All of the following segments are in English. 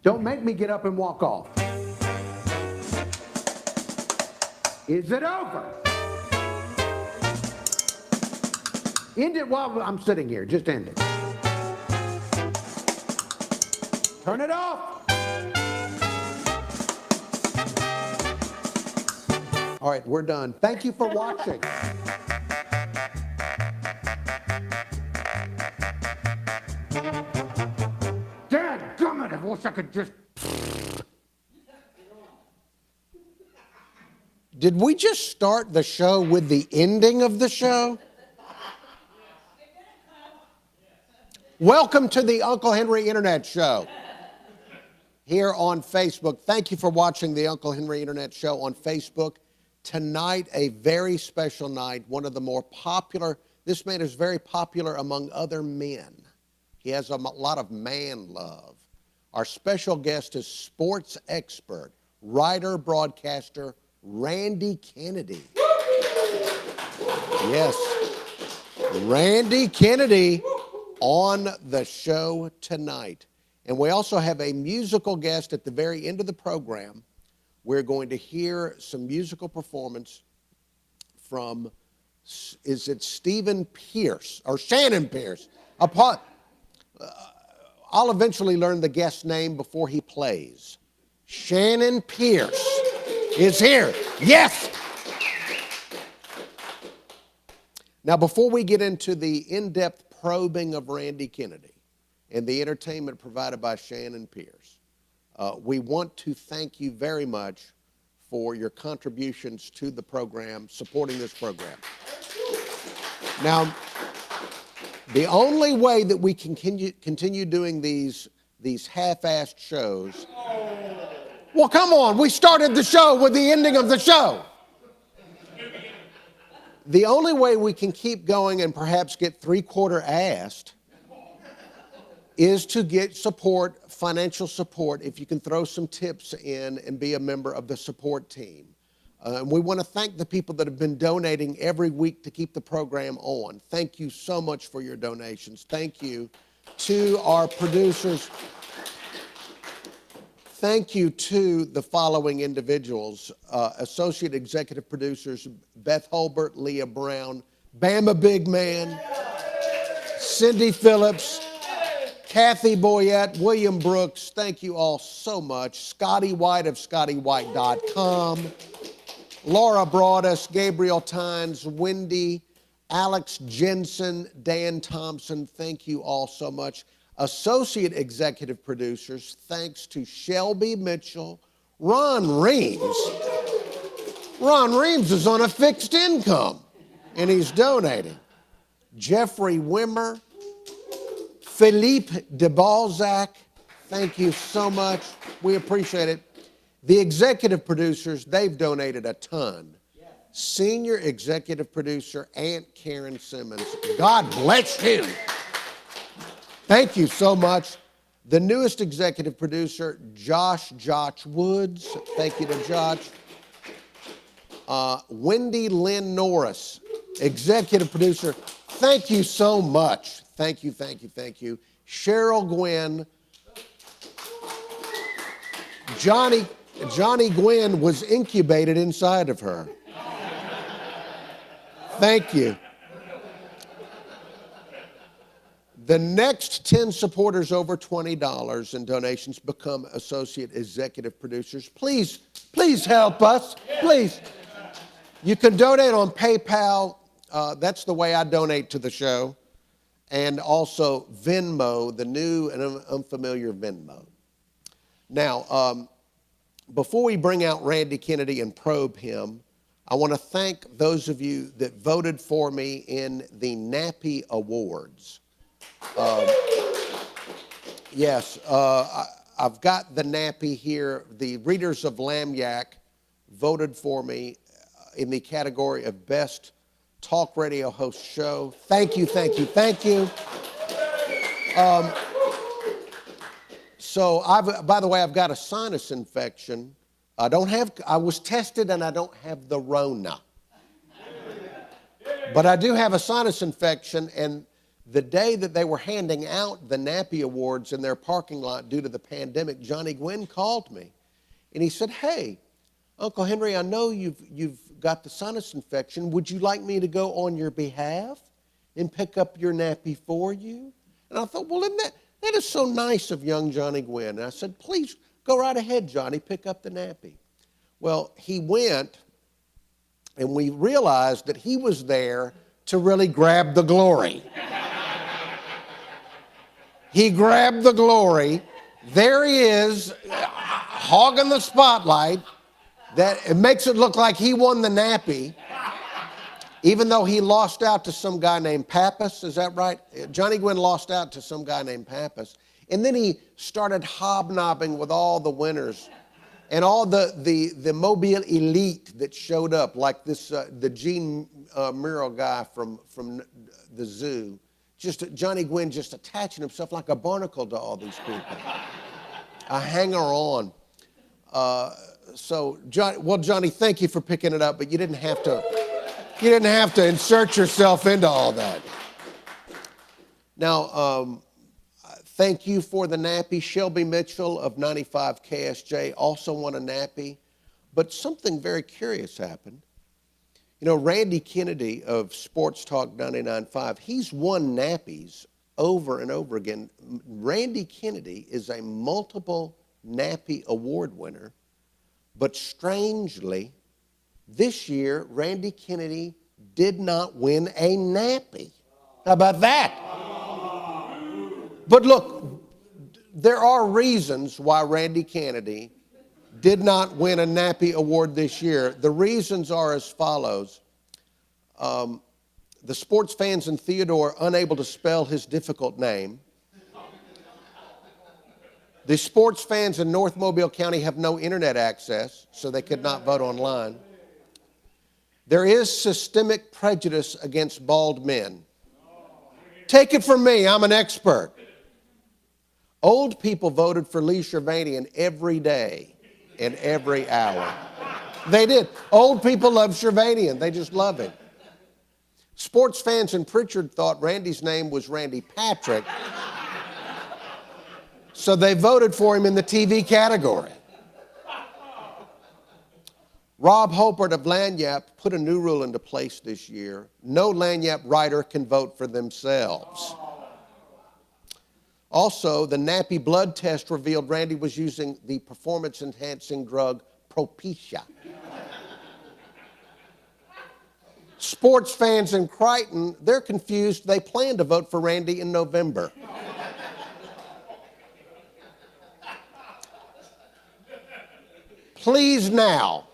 Don't make me get up and walk off. Is it over? End it while I'm sitting here. Just end it. Turn it off. All right, we're done. Thank you for watching. Dadgummit, I wish I could just... Did we just start the show with the ending of the show? Welcome to the Uncle Henry Internet Show here on Facebook. Thank you for watching the Uncle Henry Internet Show on Facebook. Tonight, a very special night, one of the more popular. This man is very popular among other men. He has a lot of man love. Our special guest is sports expert, writer, broadcaster, Randy Kennedy. Yes, Randy Kennedy on the show tonight. And we also have a musical guest at the very end of the program. We're going to hear some musical performance from, is it Stephen Pierce or Shannon Pierce? I'll eventually learn the guest's name before he plays. Shannon Pierce is here. Yes! Now, before we get into the in-depth probing of Randy Kennedy and the entertainment provided by Shannon Pierce, we want to thank you very much for your contributions to the program, supporting this program. Now, the only way that we can continue doing these half-assed shows, well, come on, we started the show with the ending of the show. The only way we can keep going and perhaps get three-quarter-assed is to get support, financial support, if you can throw some tips in and be a member of the support team. And we want to thank the people that have been donating every week to keep the program on. Thank you so much for your donations. Thank you to our producers. Thank you to the following individuals. Associate Executive Producers, Beth Holbert, Leah Brown, Bama Big Man, Cindy Phillips, Kathy Boyette, William Brooks, thank you all so much. Scotty White of ScottyWhite.com. Laura Broadus, Gabriel Tynes, Wendy, Alex Jensen, Dan Thompson, thank you all so much. Associate Executive Producers, thanks to Shelby Mitchell, Ron Reams. Ron Reams is on a fixed income, and he's donating. Jeffrey Wimmer, Philippe de Balzac, thank you so much. We appreciate it. The executive producers, they've donated a ton. Senior executive producer, Aunt Karen Simmons, God bless you. Thank you so much. The newest executive producer, Josh Woods, thank you to Josh. Wendy Lynn Norris, executive producer, thank you so much. Thank you, thank you, thank you. Cheryl Gwin, Johnny Gwin was incubated inside of her. Thank you. The next 10 supporters over $20 in donations become associate executive producers. Please help us, please. You can donate on PayPal. That's the way I donate to the show. And also Venmo, the new and unfamiliar Venmo. Now, before we bring out Randy Kennedy and probe him, I want to thank those of you that voted for me in the Nappy Awards. Yes, I've got the Nappy here. The readers of Lagniappe voted for me in the category of Best Talk Radio Host Show. Thank you, thank you, thank you. So, by the way, I've got a sinus infection. I was tested and I don't have the Rona. But I do have a sinus infection, and the day that they were handing out the nappy awards in their parking lot due to the pandemic, Johnny Gwin called me, and he said, "Hey, Uncle Henry, I know you've got the sinus infection. Would you like me to go on your behalf and pick up your nappy for you?" And I thought, well, that is so nice of young Johnny Gwin. And I said, "Please go right ahead, Johnny, pick up the nappy." Well, he went, and we realized that he was there to really grab the glory. He grabbed the glory. There he is, hogging the spotlight. That it makes it look like he won the nappy, even though he lost out to some guy named Pappas. Is that right? Johnny Gwin lost out to some guy named Pappas. And then he started hobnobbing with all the winners and all the Mobile elite that showed up, like this the Gene Murrow guy from the zoo. Just Johnny Gwin just attaching himself like a barnacle to all these people. A hanger-on. So, Johnny, thank you for picking it up, but you didn't have to insert yourself into all that. Now, thank you for the nappy. Shelby Mitchell of 95 KSJ also won a nappy, but something very curious happened. You know, Randy Kennedy of Sports Talk 99.5, he's won nappies over and over again. Randy Kennedy is a multiple nappy award winner, but strangely, this year, Randy Kennedy did not win a nappy. How about that? But look, there are reasons why Randy Kennedy did not win a nappy award this year. The reasons are as follows. The sports fans in Theodore unable to spell his difficult name. The sports fans in North Mobile County have no internet access, so they could not vote online. There is systemic prejudice against bald men. Take it from me, I'm an expert. Old people voted for Lee Shervanian every day and every hour. They did. Old people love Shervanian. They just love him. Sports fans in Pritchard thought Randy's name was Randy Patrick, so they voted for him in the TV category. Rob Hopert of Lanyap put a new rule into place this year. No Lanyap writer can vote for themselves. Also, the nappy blood test revealed Randy was using the performance-enhancing drug Propecia. Sports fans in Crichton, they're confused. They plan to vote for Randy in November. Please now,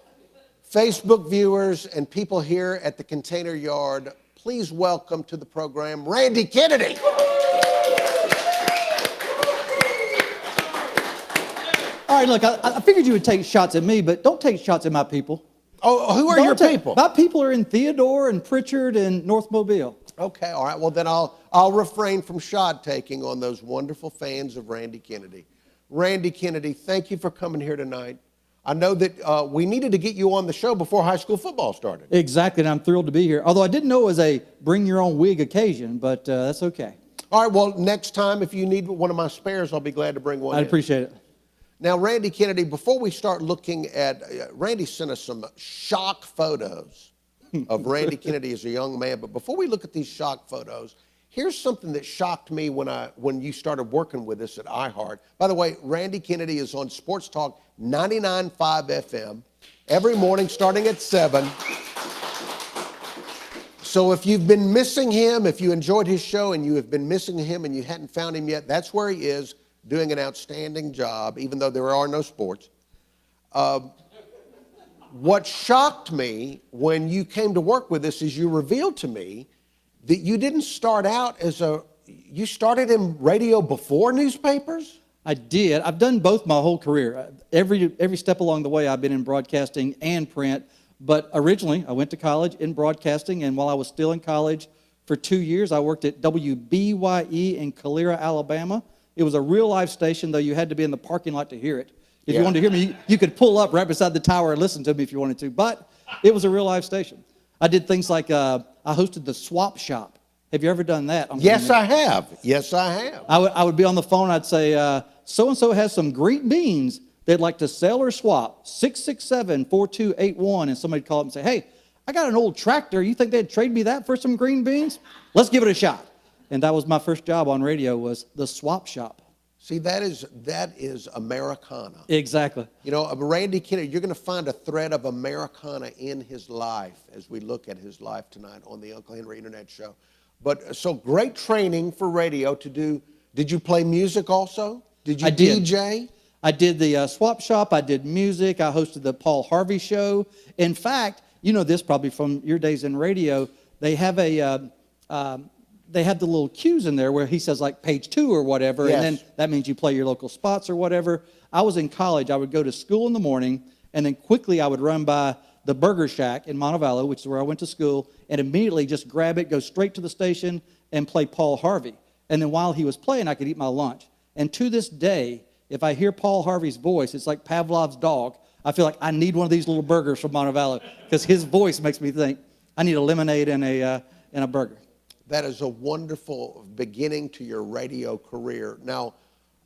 Facebook viewers and people here at the Container Yard, please welcome to the program Randy Kennedy. All right, look, I figured you would take shots at me, but don't take shots at my people. Oh, who are your people? My people are in Theodore and Pritchard and North Mobile. Okay, all right. Well, then I'll refrain from shot taking on those wonderful fans of Randy Kennedy. Randy Kennedy, thank you for coming here tonight. I know that we needed to get you on the show before high school football started. Exactly, and I'm thrilled to be here. Although I didn't know it was a bring your own wig occasion, but that's okay. All right, well, next time if you need one of my spares, I'll be glad to bring one in. I'd appreciate it. Now, Randy Kennedy, before we start looking at, Randy sent us some shock photos of Randy Kennedy as a young man. But before we look at these shock photos, here's something that shocked me when you started working with us at iHeart. By the way, Randy Kennedy is on Sports Talk 99.5 FM every morning starting at 7. So if you've been missing him, if you enjoyed his show and you have been missing him and you hadn't found him yet, that's where he is, doing an outstanding job, even though there are no sports. What shocked me when you came to work with us is you revealed to me that you didn't start out you started in radio before newspapers? I did. I've done both my whole career. Every step along the way, I've been in broadcasting and print. But originally, I went to college in broadcasting, and while I was still in college for 2 years, I worked at WBYE in Calera, Alabama. It was a real-life station, though you had to be in the parking lot to hear it. If you wanted to hear me, you could pull up right beside the tower and listen to me if you wanted to. But it was a real-life station. I did things like I hosted the swap shop. Have you ever done that? Yes, I have. Yes, I have. I would be on the phone and I'd say, so-and-so has some green beans they'd like to sell or swap, 667-4281. And somebody'd call up and say, hey, I got an old tractor. You think they'd trade me that for some green beans? Let's give it a shot. And that was my first job on radio, was the swap shop. See, that is Americana. Exactly. You know, Randy Kennedy, you're going to find a thread of Americana in his life as we look at his life tonight on the Uncle Henry Internet Show. But so great training for radio to do. Did you play music also? Did you DJ? I did the swap shop. I did music. I hosted the Paul Harvey show. In fact, you know this probably from your days in radio. They have they have the little cues in there where he says like page 2 or whatever, yes. And then that means you play your local spots or whatever. I was in college. I would go to school in the morning, and then quickly I would run by the Burger Shack in Montevallo, which is where I went to school, and immediately just grab it, go straight to the station, and play Paul Harvey. And then while he was playing, I could eat my lunch. And to this day, if I hear Paul Harvey's voice, it's like Pavlov's dog. I feel like I need one of these little burgers from Montevallo because his voice makes me think I need a lemonade and a burger. That is a wonderful beginning to your radio career. Now,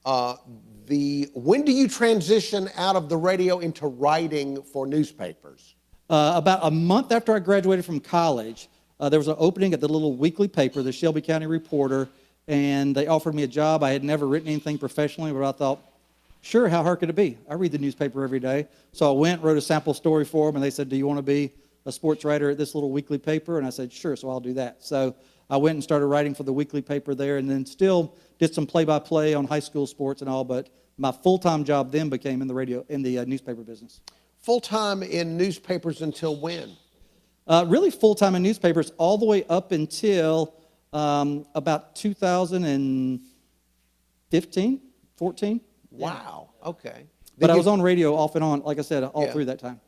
when do you transition out of the radio into writing for newspapers? About a month after I graduated from college, there was an opening at the little weekly paper, the Shelby County Reporter, and they offered me a job. I had never written anything professionally, but I thought, sure, how hard could it be? I read the newspaper every day. So I went, wrote a sample story for them, and they said, do you want to be a sports writer at this little weekly paper? And I said, sure, so I'll do that. So I went and started writing for the weekly paper there, and then still did some play-by-play on high school sports and all, but my full-time job then became in the newspaper business. Full-time in newspapers until when? Really full-time in newspapers all the way up until about 2015, 14. Wow, okay. But I was on radio off and on, like I said, all through that time.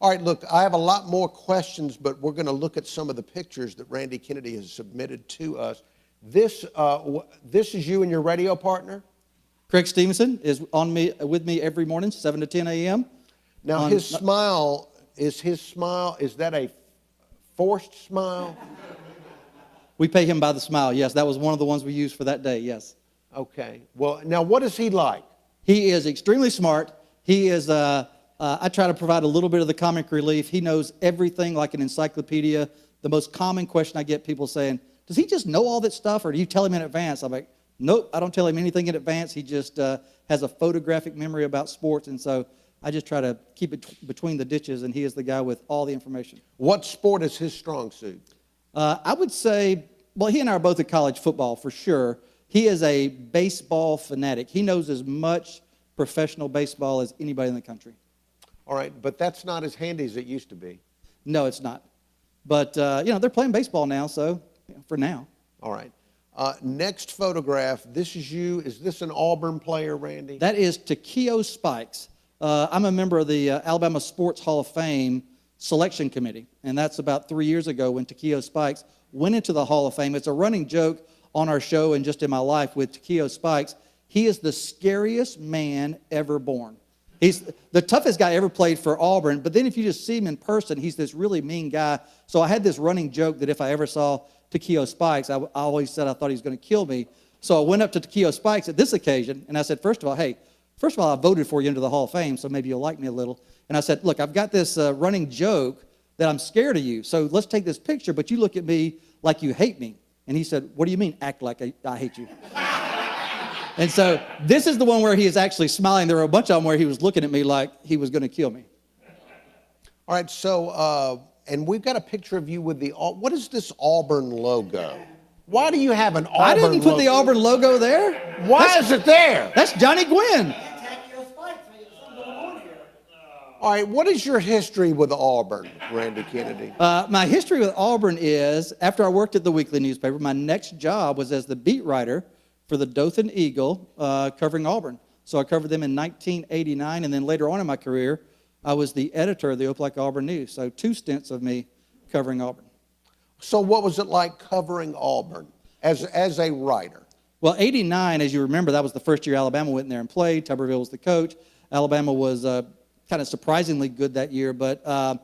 All right, look, I have a lot more questions, but we're going to look at some of the pictures that Randy Kennedy has submitted to us. This is you and your radio partner? Craig Stevenson is with me every morning, 7 to 10 a.m. Now, is that a forced smile? We pay him by the smile, yes. That was one of the ones we used for that day, yes. Okay. Well, now, what is he like? He is extremely smart. He is, I try to provide a little bit of the comic relief. He knows everything like an encyclopedia. The most common question I get people saying, does he just know all that stuff, or do you tell him in advance? I'm like, nope, I don't tell him anything in advance. He just has a photographic memory about sports, and so I just try to keep it between the ditches, and he is the guy with all the information. What sport is his strong suit? I would say, well, he and I are both at college football for sure. He is a baseball fanatic. He knows as much professional baseball as anybody in the country. All right, but that's not as handy as it used to be. No, it's not. But, they're playing baseball now, so for now. All right. Next photograph, this is you. Is this an Auburn player, Randy? That is Tojo Spikes. I'm a member of the Alabama Sports Hall of Fame selection committee, and that's about 3 years ago when Tojo Spikes went into the Hall of Fame. It's a running joke on our show and just in my life with Tojo Spikes. He is the scariest man ever born. He's the toughest guy ever played for Auburn, but then if you just see him in person, he's this really mean guy. So I had this running joke that if I ever saw Tojo Spikes, I always said I thought he was going to kill me. So I went up to Tojo Spikes at this occasion, and I said, first of all, I voted for you into the Hall of Fame, so maybe you'll like me a little. And I said, look, I've got this running joke that I'm scared of you, so let's take this picture, but you look at me like you hate me. And he said, what do you mean, act like I hate you? And so this is the one where he is actually smiling. There were a bunch of them where he was looking at me like he was going to kill me. All right, so, and we've got a picture of you with what is this Auburn logo? Why do you have an Auburn logo? I didn't put the Auburn logo there. Why is it there? That's Johnny Gwin. All right, what is your history with Auburn, Randy Kennedy? My history with Auburn is, after I worked at the weekly newspaper, my next job was as the beat writer for the Dothan Eagle, covering Auburn. So I covered them in 1989, and then later on in my career, I was the editor of the Opelika Auburn News. So 2 stints of me covering Auburn. So what was it like covering Auburn as a writer? Well, 89, as you remember, that was the first year Alabama went in there and played. Tuberville was the coach. Alabama was kind of surprisingly good that year, but I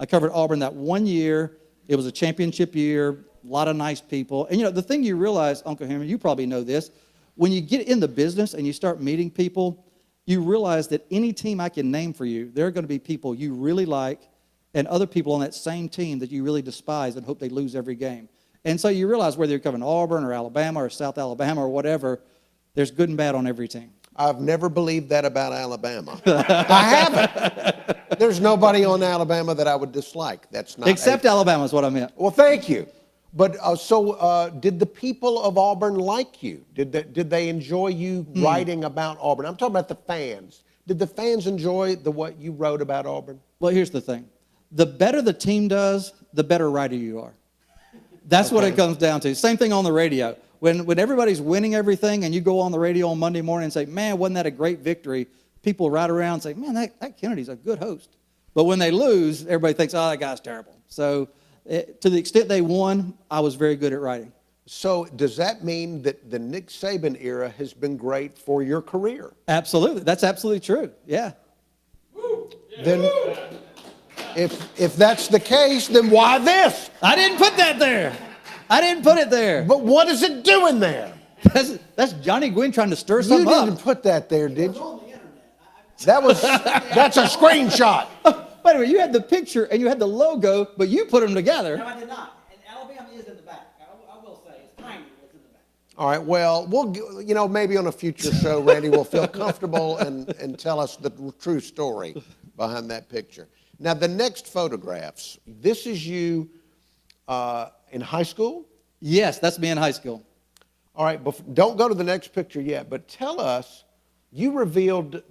covered Auburn that 1 year, It was a championship year, a lot of nice people. And, the thing you realize, Uncle Henry, you probably know this, when you get in the business and you start meeting people, you realize that any team I can name for you, there are going to be people you really like and other people on that same team that you really despise and hope they lose every game. And so you realize whether you're covering Auburn or Alabama or South Alabama or whatever, there's good and bad on every team. I've never believed that about Alabama. I haven't. There's nobody on Alabama that I would dislike. That's not Except Alabama is what I meant. Well, thank you. But did the people of Auburn like you? Did they enjoy you writing about Auburn? I'm talking about the fans. Did the fans enjoy what you wrote about Auburn? Well, here's the thing. The better the team does, the better writer you are. That's what it comes down to. Same thing on the radio. When everybody's winning everything and you go on the radio on Monday morning and say, man, wasn't that a great victory? People ride around and say, man, that Kennedy's a good host. But when they lose, everybody thinks, oh, that guy's terrible. So to the extent they won, I was very good at writing. So does that mean that the Nick Saban era has been great for your career? Absolutely. That's absolutely true. Yeah. Then if that's the case, then why this? I didn't put that there. I didn't put it there. But what is it doing there? That's Johnny Gwin trying to stir something up. You didn't put that there, did you? That's a screenshot. Wait a minute, you had the picture and you had the logo, but you put them together. No, I did not. And Alabama is in the back. I will say, it's tiny, but it's in the back. All right, well, maybe on a future show, Randy will feel comfortable and tell us the true story behind that picture. Now, the next photographs, this is you in high school? Yes, that's me in high school. All right, don't go to the next picture yet, but tell us, you revealed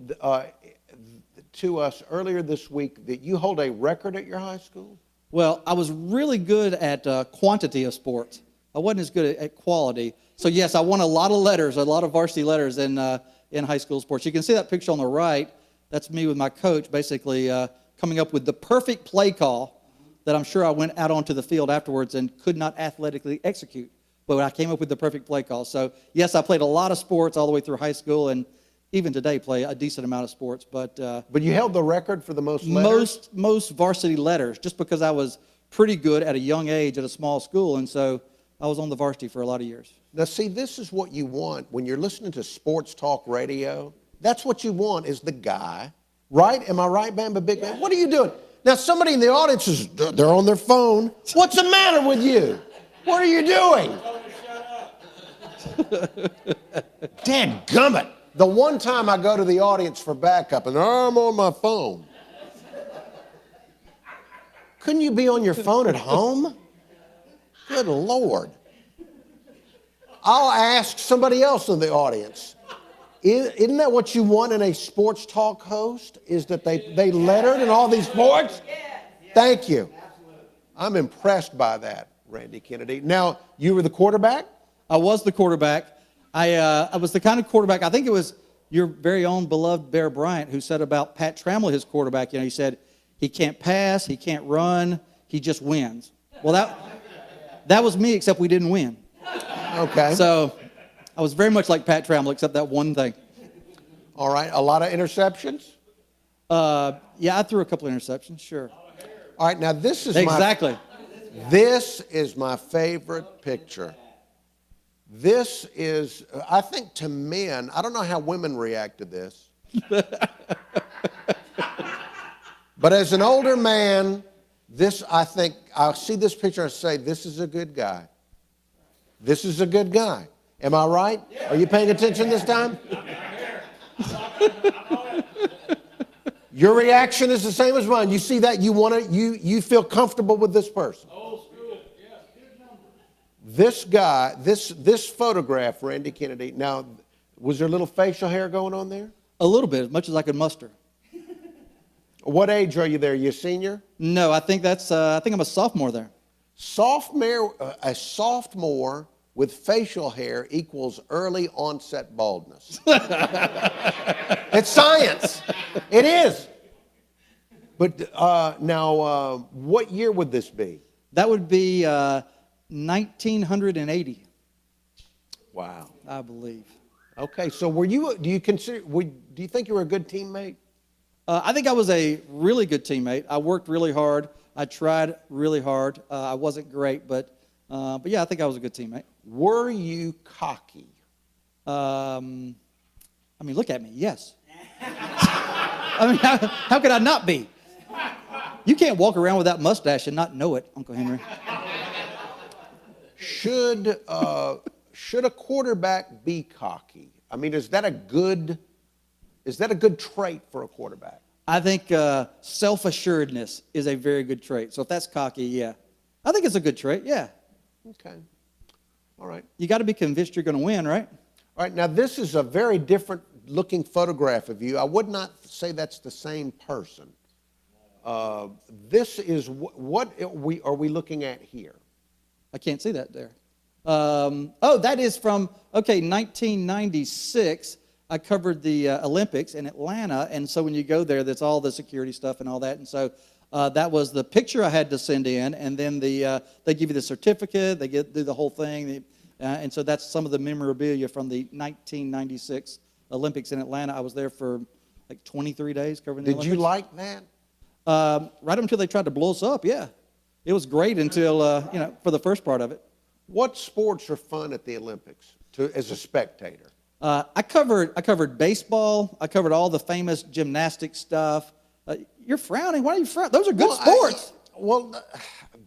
to us earlier this week that you hold a record at your high school? Well, I was really good at quantity of sports. I wasn't as good at quality. So, yes, I won a lot of letters, a lot of varsity letters in high school sports. You can see that picture on the right. That's me with my coach basically coming up with the perfect play call that I'm sure I went out onto the field afterwards and could not athletically execute. But I came up with the perfect play call. So, yes, I played a lot of sports all the way through high school and even today play a decent amount of sports. But you held the record for the most letters? Most varsity letters, just because I was pretty good at a young age at a small school, and so I was on the varsity for a lot of years. Now, see, this is what you want when you're listening to sports talk radio. That's what you want is the guy, right? Am I right, Bamba Big Man? What are you doing? Now, somebody in the audience is, they're on their phone. What's the matter with you? What are you doing? Dadgummit. The one time I go to the audience for backup and I'm on my phone. Couldn't you be on your phone at home? Good Lord. I'll ask somebody else in the audience. Isn't that what you want in a sports talk host? Is that they lettered in all these sports? Thank you. I'm impressed by that, Randy Kennedy. Now, you were the quarterback? I was the quarterback. I was the kind of quarterback, I think it was your very own beloved Bear Bryant who said about Pat Trammell, his quarterback, he said, he can't pass, he can't run, he just wins. Well, that was me, except we didn't win. Okay. So I was very much like Pat Trammell, except that one thing. All right, a lot of interceptions? Yeah, I threw a couple of interceptions, sure. All right, now this is This is my favorite picture. This is, I think to men, I don't know how women react to this. But as an older man, I think, I'll see this picture and say, this is a good guy. This is a good guy. Am I right? Are you paying attention this time? Your reaction is the same as mine. You see that, you feel comfortable with this person. This guy, this photograph, Randy Kennedy, now, was there a little facial hair going on there? A little bit, as much as I could muster. What age are you there? You a senior? No, I think I'm a sophomore there. A sophomore with facial hair equals early onset baldness. It's science. It is. But now, what year would this be? That would be 1980. Wow. I believe. Okay, so do you think you were a good teammate? I think I was a really good teammate. I worked really hard. I tried really hard. I wasn't great, but yeah, I think I was a good teammate. Were you cocky? I mean, look at me. Yes. I mean, how could I not be? You can't walk around with that mustache and not know it, Uncle Henry. Should a quarterback be cocky? I mean, is that a good trait for a quarterback? I think self-assuredness is a very good trait. So if that's cocky, yeah. I think it's a good trait, yeah. Okay. All right. You got to be convinced you're going to win, right? All right. Now, this is a very different looking photograph of you. I would not say that's the same person. This is what are we looking at here? I can't see that there. Oh, that is from, 1996. I covered the Olympics in Atlanta, and so when you go there, that's all the security stuff and all that. And so that was the picture I had to send in, and then they give you the certificate, they do the whole thing, and so that's some of the memorabilia from the 1996 Olympics in Atlanta. I was there for like 23 days covering the Olympics. Did you like that? Right up until they tried to blow us up, yeah. It was great until, for the first part of it. What sports are fun at the Olympics as a spectator? I covered baseball. I covered all the famous gymnastic stuff. You're frowning. Why are you frowning? Those are good sports.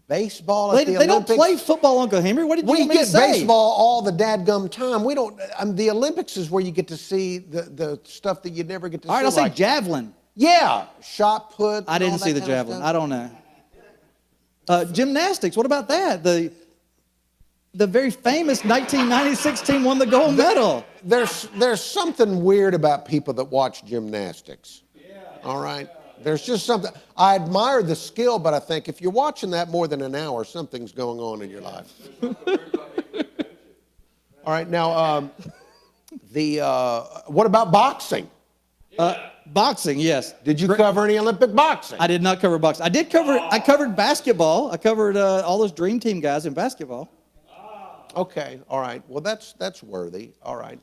Baseball They at the don't Olympics. play football, Uncle Henry. What did you We want me to get say? baseball all the dadgum time. We don't. The Olympics is where you get to see the stuff that you never get to see. All right, I'll say like, javelin. yeah, shot put. I didn't see the javelin. I don't know. Gymnastics. What about that? The very famous 1996 team won the gold medal. There's something weird about people that watch gymnastics. Yeah. All right. There's just something. I admire the skill, but I think if you're watching that more than an hour, something's going on in your life. All right. Now, what about boxing? Boxing, yes. Did you cover any Olympic boxing? I did not cover boxing. I covered basketball. I covered all those dream team guys in basketball. Okay. All right. Well, that's worthy. All right.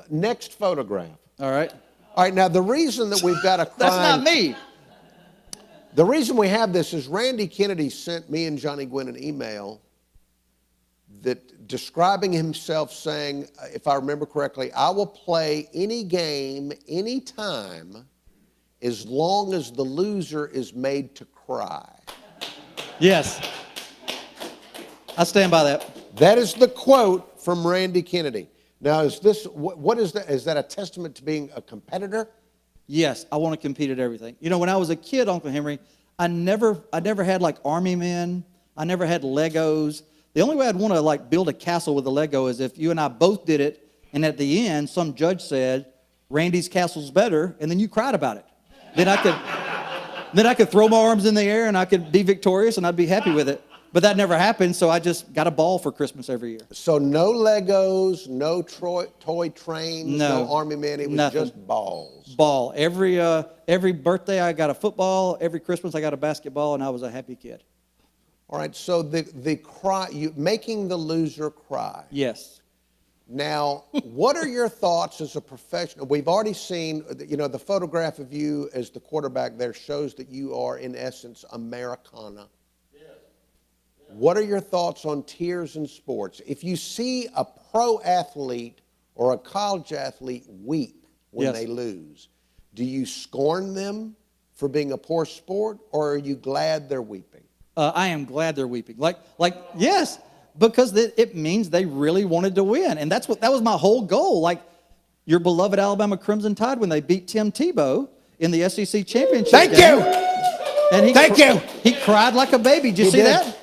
Next photograph. All right. All right. Now, the reason that we've got a crime. That's not me. The reason we have this is Randy Kennedy sent me and Johnny Gwin an email that describing himself saying, if I remember correctly, I will play any game, anytime, as long as the loser is made to cry. Yes. I stand by that. That is the quote from Randy Kennedy. Now, is this, what is that? Is that a testament to being a competitor? Yes, I want to compete at everything. You know, when I was a kid, Uncle Henry, I never had like army men. I never had Legos. The only way I'd want to like build a castle with a Lego is if you and I both did it, and at the end, some judge said, Randy's castle's better, and then you cried about it. Then I could throw my arms in the air and I could be victorious and I'd be happy with it. But that never happened, so I just got a ball for Christmas every year. So no Legos, no toy trains, no Army men. It was nothing. Just balls. Ball. Every birthday I got a football. Every Christmas I got a basketball, and I was a happy kid. All right. So the cry, making the loser cry. Yes. Now, what are your thoughts as a professional? We've already seen, the photograph of you as the quarterback there shows that you are, in essence, Americana. What are your thoughts on tears in sports? If you see a pro athlete or a college athlete weep when they lose, do you scorn them for being a poor sport, or are you glad they're weeping? I am glad they're weeping. Yes, because it means they really wanted to win, and that was my whole goal. Like your beloved Alabama Crimson Tide when they beat Tim Tebow in the SEC championship. Thank you. And Thank you. He cried like a baby. Did you see that?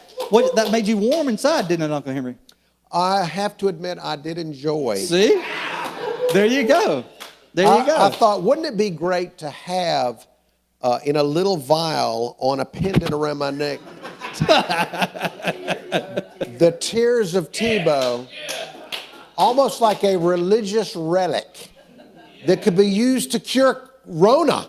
That made you warm inside, didn't it, Uncle Henry? I have to admit, I did enjoy. See? There you go. There you go. I thought, wouldn't it be great to have in a little vial on a pendant around my neck the tears of Tebow, almost like a religious relic that could be used to cure Rona.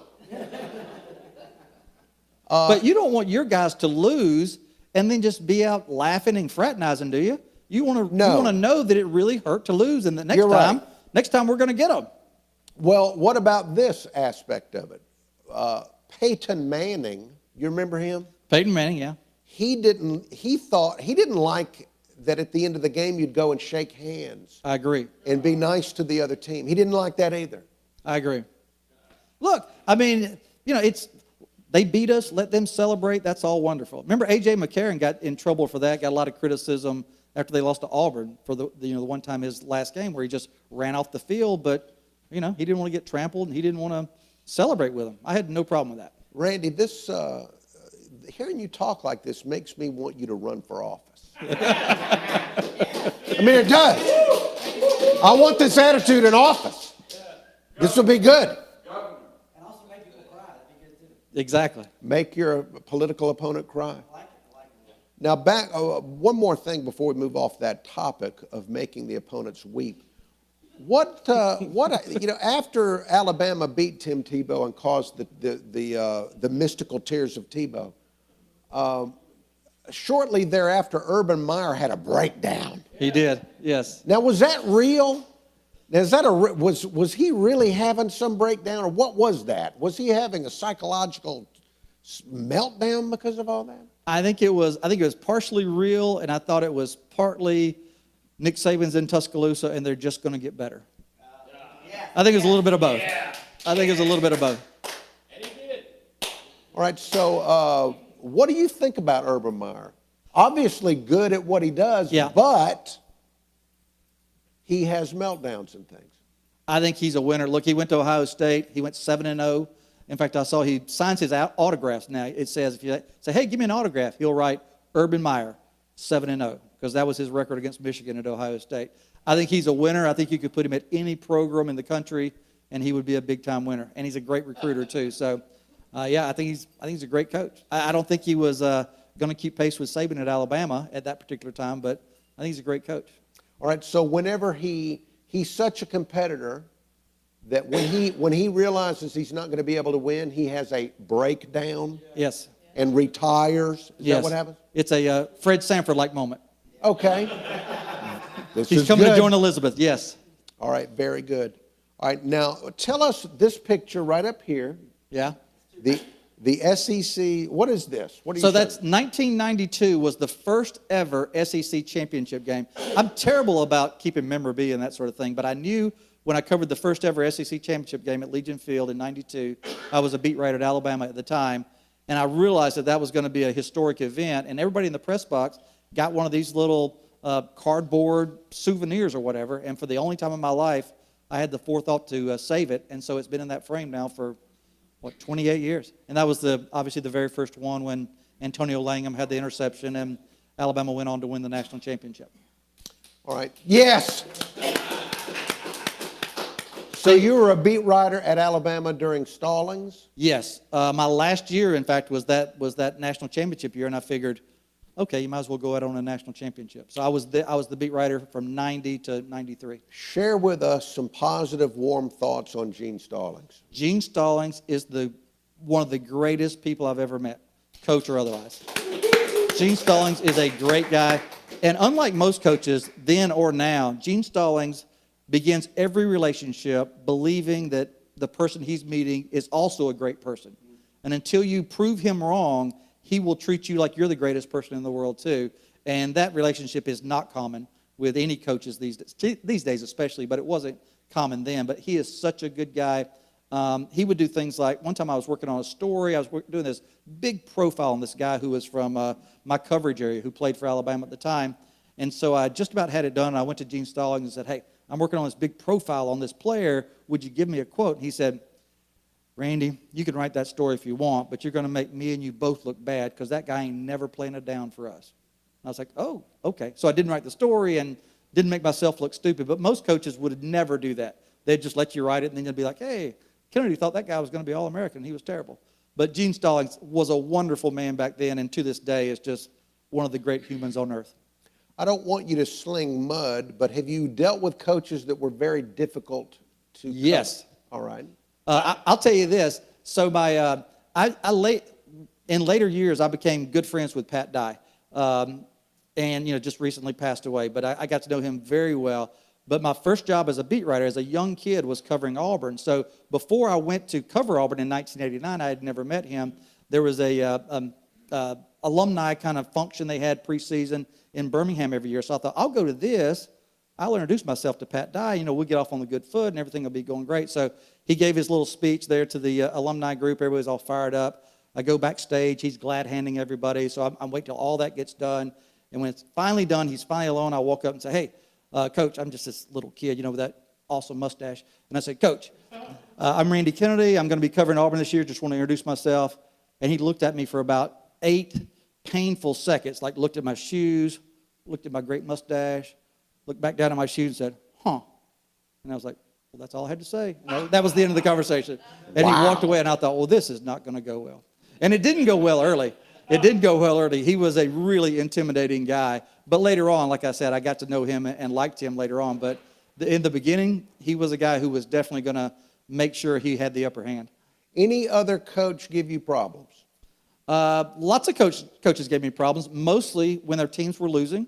But you don't want your guys to lose and then just be out laughing and fraternizing, do you? You want to know that it really hurt to lose, and the next time we're going to get them. Well, what about this aspect of it? Peyton Manning, you remember him? Peyton Manning, yeah. He didn't like that at the end of the game you'd go and shake hands I agree. and be nice to the other team. He didn't like that either. I agree. Look, I mean, they beat us, let them celebrate, that's all wonderful. Remember A.J. McCarron got in trouble for that, got a lot of criticism after they lost to Auburn for the one time his last game where he just ran off the field, but, he didn't want to get trampled and he didn't want to celebrate with them. I had no problem with that. Randy, hearing you talk like this makes me want you to run for office. I mean, it does. I want this attitude in office. This will be good. And also make people cry. That'd be good too. Exactly. Make your political opponent cry. I like it. Now, one more thing before we move off that topic of making the opponents weep. After Alabama beat Tim Tebow and caused the mystical tears of Tebow, shortly thereafter, Urban Meyer had a breakdown. He did, yes. Now, was that real? Now, was he really having some breakdown, or what was that? Was he having a psychological meltdown because of all that? I think it was partially real, and I thought it was partly Nick Saban's in Tuscaloosa, and they're just going to get better. I think it was a little bit of both. I think it was a little bit of both. All right, so what do you think about Urban Meyer? Obviously good at what he does, but he has meltdowns and things. I think he's a winner. Look, he went to Ohio State. He went 7-0. In fact, I saw he signs his autographs now. It says, if you say, hey, give me an autograph, he'll write Urban Meyer, 7-0, because that was his record against Michigan at Ohio State. I think he's a winner. I think you could put him at any program in the country, and he would be a big-time winner. And he's a great recruiter, too. So, I think he's a great coach. I don't think he was going to keep pace with Saban at Alabama at that particular time, but I think he's a great coach. All right, so whenever he's such a competitor that when he realizes he's not going to be able to win, he has a breakdown. Yes. And retires. Is that what happens? It's a Fred Sanford-like moment. Okay. He's coming to join Elizabeth. Yes. All right. Very good. All right. Now tell us this picture right up here. Yeah. The SEC. What is this? What are you? So that's 1992 was the first ever SEC championship game. I'm terrible about keeping memorabilia and that sort of thing, but I knew when I covered the first ever SEC championship game at Legion Field in '92. I was a beat writer at Alabama at the time. And I realized that was going to be a historic event, and everybody in the press box got one of these little cardboard souvenirs or whatever, and for the only time in my life, I had the forethought to save it, and so it's been in that frame now for, 28 years. And that was obviously the very first one when Antonio Langham had the interception, and Alabama went on to win the national championship. All right. Yes. So you were a beat writer at Alabama during Stallings? Yes. My last year, in fact, was that national championship year, and I figured, okay, you might as well go out on a national championship. So I was the beat writer from 90 to 93. Share with us some positive, warm thoughts on Gene Stallings. Gene Stallings is one of the greatest people I've ever met, coach or otherwise. Gene Stallings is a great guy. And unlike most coaches, then or now, Gene Stallings begins every relationship believing that the person he's meeting is also a great person. And until you prove him wrong, he will treat you like you're the greatest person in the world too. And that relationship is not common with any coaches these days especially, but it wasn't common then. But he is such a good guy. He would do things like, one time I was working on a story, I was doing this big profile on this guy who was from my coverage area who played for Alabama at the time. And so I just about had it done. I went to Gene Stallings and said, hey, I'm working on this big profile on this player. Would you give me a quote? And he said, Randy, you can write that story if you want, but you're going to make me and you both look bad because that guy ain't never playing a down for us. And I was like, oh, okay. So I didn't write the story and didn't make myself look stupid, but most coaches would never do that. They'd just let you write it, and then they'd be like, hey, Kennedy thought that guy was going to be All-American. He was terrible. But Gene Stallings was a wonderful man back then, and to this day is just one of the great humans on earth. I don't want you to sling mud, but have you dealt with coaches that were very difficult to coach? Yes. All right. I'll tell you this. So in later years, I became good friends with Pat Dye, and just recently passed away. But I got to know him very well. But my first job as a beat writer, as a young kid, was covering Auburn. So before I went to cover Auburn in 1989, I had never met him. There was a alumni kind of function they had preseason in Birmingham every year. So I thought, I'll go to this. I'll introduce myself to Pat Dye. We'll get off on the good foot and everything will be going great. So he gave his little speech there to the alumni group. Everybody's all fired up. I go backstage. He's glad handing everybody. So I'm waiting till all that gets done. And when it's finally done, he's finally alone. I walk up and say, hey, Coach, I'm just this little kid, with that awesome mustache. And I said, Coach, I'm Randy Kennedy. I'm going to be covering Auburn this year. Just want to introduce myself. And he looked at me for about 8 painful seconds, like looked at my shoes, looked at my great mustache, looked back down at my shoes and said, huh. And I was like, well, that's all I had to say. That was the end of the conversation. And Wow. he walked away, and I thought, well, this is not going to go well. And it didn't go well early. It didn't go well early. He was a really intimidating guy. But later on, like I said, I got to know him and liked him later on. But in the beginning, he was a guy who was definitely going to make sure he had the upper hand. Any other coach give you problems? Lots of coaches gave me problems, mostly when their teams were losing,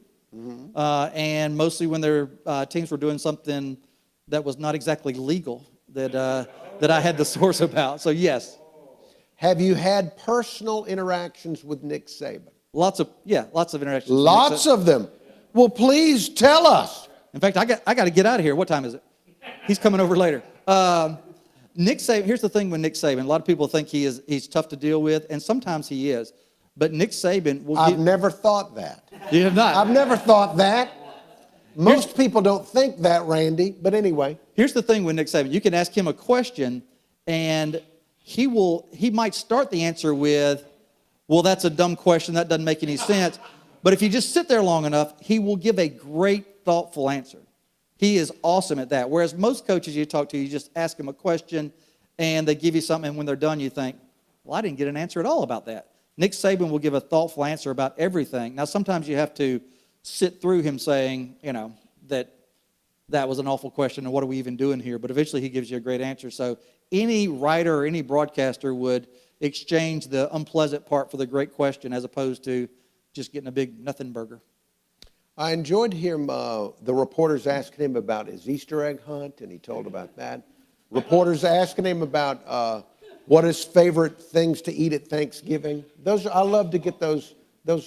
and mostly when their teams were doing something that was not exactly legal that I had the source about. So, yes. Have you had personal interactions with Nick Saban? Lots of interactions. Lots of them. Well, please tell us. In fact, I got to get out of here. What time is it? He's coming over later. Nick Saban. Here's the thing with Nick Saban. A lot of people think he's tough to deal with, and sometimes he is. But Nick Saban will. I've never thought that. You have not. I've never thought that. Most people don't think that, Randy. But anyway. Here's the thing with Nick Saban. You can ask him a question, and he might start the answer with, well, that's a dumb question. That doesn't make any sense. But if you just sit there long enough, he will give a great, thoughtful answer. He is awesome at that. Whereas most coaches you talk to, you just ask them a question, and they give you something, and when they're done, you think, well, I didn't get an answer at all about that. Nick Saban will give a thoughtful answer about everything. Now, sometimes you have to sit through him saying, that was an awful question, and what are we even doing here? But eventually he gives you a great answer. So any writer or any broadcaster would exchange the unpleasant part for the great question as opposed to just getting a big nothing burger. I enjoyed him, the reporters asking him about his Easter egg hunt, and he told about that. Reporters asking him about what his favorite things to eat at Thanksgiving. I love to get those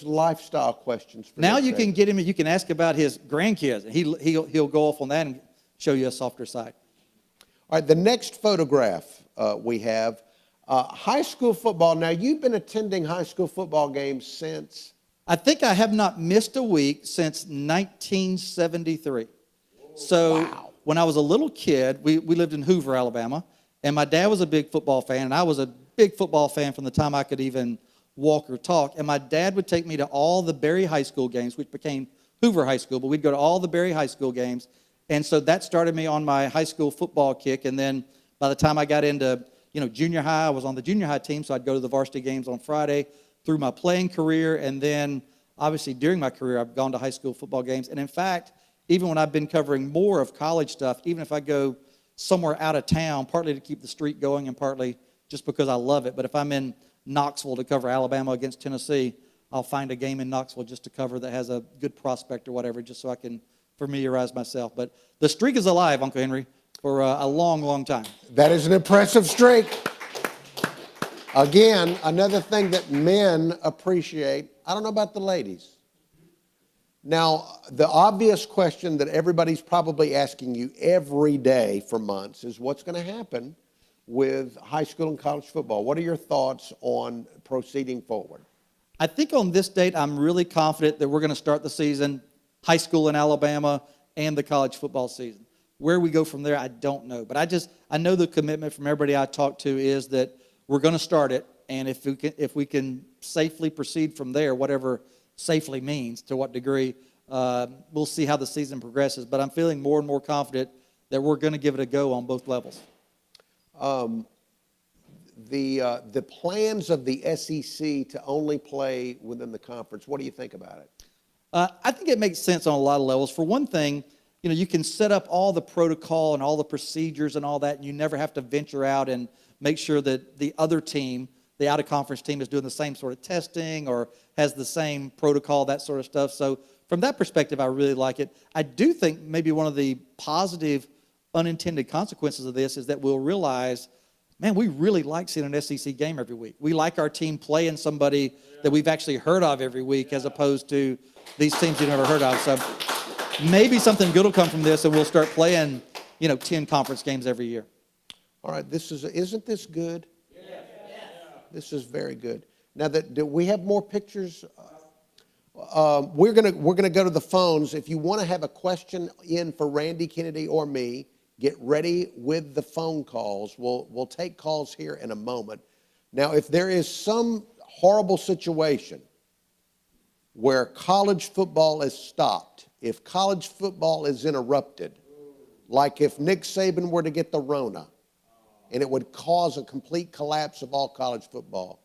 lifestyle questions. Now you can get him, you can ask about his grandkids. He'll go off on that and show you a softer side. All right, the next photograph we have, high school football. Now, you've been attending high school football games since? I think I have not missed a week since 1973. So wow. When I was a little kid, we lived in Hoover, Alabama, and my dad was a big football fan, and I was a big football fan from the time I could even walk or talk. And my dad would take me to all the Berry High School games, which became Hoover High School, but we'd go to all the Berry High School games. And so that started me on my high school football kick. And then by the time I got into junior high, I was on the junior high team, so I'd go to the varsity games on Friday through my playing career. And then obviously during my career, I've gone to high school football games. And in fact, even when I've been covering more of college stuff, even if I go somewhere out of town, partly to keep the streak going and partly just because I love it. But if I'm in Knoxville to cover Alabama against Tennessee, I'll find a game in Knoxville just to cover that has a good prospect or whatever, just so I can familiarize myself. But the streak is alive, Uncle Henry, for a long, long time. That is an impressive streak. Again, another thing that men appreciate. I don't know about the ladies. Now, the obvious question that everybody's probably asking you every day for months is what's going to happen with high school and college football. What are your thoughts on proceeding forward? I think on this date, I'm really confident that we're going to start the season, high school in Alabama and the college football season. Where we go from there, I don't know. But I know the commitment from everybody I talk to is that we're going to start it. And if we can safely proceed from there, whatever safely means, to what degree, we'll see how the season progresses. But I'm feeling more and more confident that we're going to give it a go on both levels. The plans of the SEC to only play within the conference, what do you think about it? I think it makes sense on a lot of levels. For one thing, you can set up all the protocol and all the procedures and all that, and you never have to venture out and make sure that the other team, the out-of-conference team, is doing the same sort of testing or has the same protocol, that sort of stuff. So from that perspective, I really like it. I do think maybe one of the positive unintended consequences of this is that we'll realize man, we really like seeing an SEC game every week. We like our team playing somebody that we've actually heard of every week as opposed to these teams you've never heard of. So maybe something good will come from this and we'll start playing, 10 conference games every year. All right, isn't this good? Yes. This is very good. Now, do we have more pictures? We're gonna go to the phones. If you want to have a question in for Randy Kennedy or me, get ready with the phone calls. We'll take calls here in a moment. Now, if there is some horrible situation where college football is stopped, if college football is interrupted, like if Nick Saban were to get the Rona, and it would cause a complete collapse of all college football,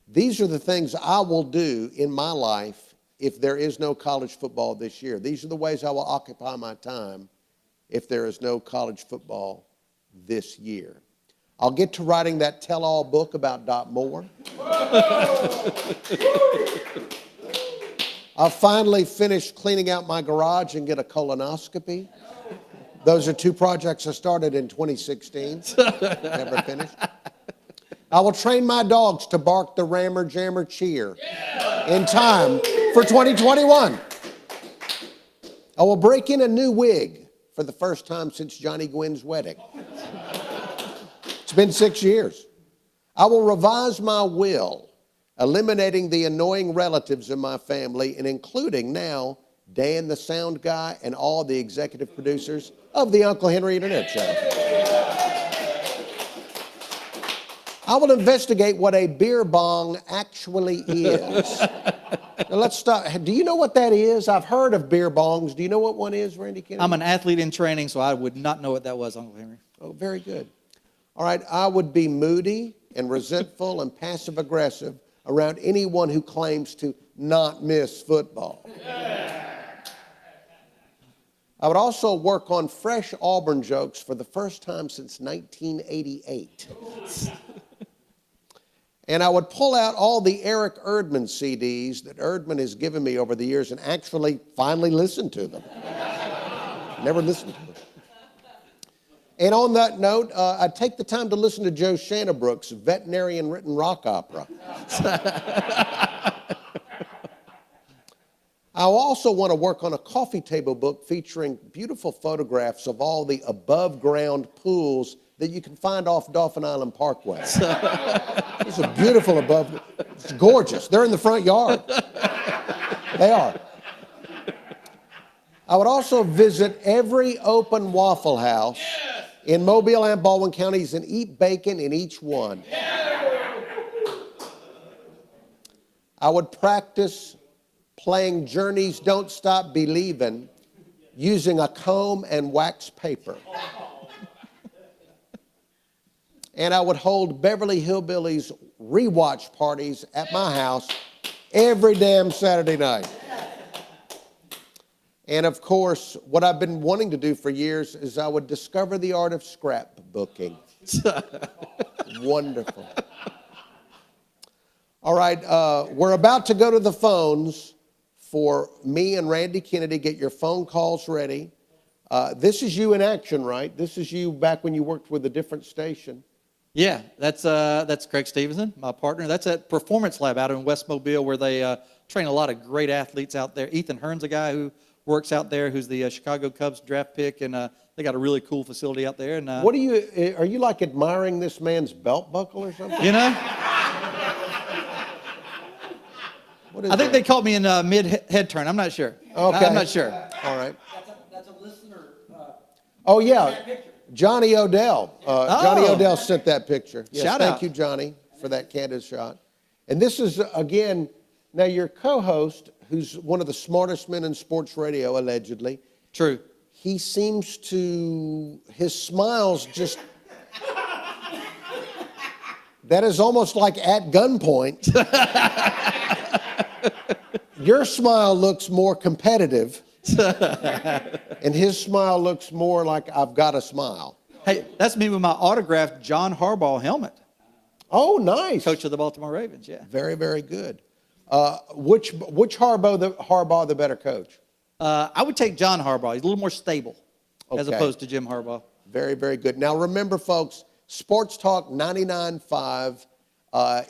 these are the things I will do in my life if there is no college football this year. These are the ways I will occupy my time if there is no college football this year. I'll get to writing that tell-all book about Doc Moore. I'll finally finish cleaning out my garage and get a colonoscopy. Those are two projects I started in 2016. Never finished. I will train my dogs to bark the Rammer Jammer cheer in time for 2021. I will break in a new wig for the first time since Johnny Gwyn's wedding. It's been 6 years. I will revise my will, eliminating the annoying relatives in my family and including now Dan the sound guy and all the executive producers of the Uncle Henry Internet Show. I will investigate what a beer bong actually is. Now let's stop. Do you know what that is? I've heard of beer bongs. Do you know what one is, Randy Kennedy? I'm an athlete in training, so I would not know what that was, Uncle Henry. Oh, very good. All right, I would be moody and resentful and passive-aggressive around anyone who claims to not miss football. I would also work on fresh Auburn jokes for the first time since 1988. And I would pull out all the Eric Erdman CDs that Erdman has given me over the years and actually finally listen to them. Never listened to them. And on that note, I'd take the time to listen to Joe Shanabrough's veterinarian written rock opera. I also want to work on a coffee table book featuring beautiful photographs of all the above ground pools that you can find off Dolphin Island Parkway. These are beautiful above, it's gorgeous. They're in the front yard. They are. I would also visit every open Waffle House in Mobile and Baldwin counties and eat bacon in each one. I would practice playing Journey's Don't Stop Believin' using a comb and wax paper. And I would hold Beverly Hillbillies rewatch parties at my house every damn Saturday night. And of course, what I've been wanting to do for years is I would discover the art of scrapbooking. Wonderful. All right, we're about to go to the phones for me and Randy Kennedy. Get your phone calls ready. This is you in action, right? This is you back when you worked with a different station. Yeah, that's Craig Stevenson, my partner. That's at Performance Lab out in West Mobile where they train a lot of great athletes out there. Ethan Hearn's a guy who works out there who's the Chicago Cubs draft pick, and they got a really cool facility out there. And what are you like admiring this man's belt buckle or something? You know? I think they caught me in mid-head turn. I'm not sure. Okay. I'm not sure. All right. That's a listener. Oh, yeah. Johnny Odell. Johnny Odell sent that picture. Yes, Shout thank out. you, Johnny, for that candid shot. And this is, again, now your co-host, who's one of the smartest men in sports radio, allegedly. True. He seems to, his smile's just, that is almost like at gunpoint. Your smile looks more competitive. And his smile looks more like I've got a smile. Hey, that's me with my autographed John Harbaugh helmet. Oh, nice. Coach of the Baltimore Ravens, yeah. Very, very good. Which Harbaugh the better coach? I would take John Harbaugh. He's a little more stable as Okay. opposed to Jim Harbaugh. Very, very good. Now remember, folks, Sports Talk 99.5.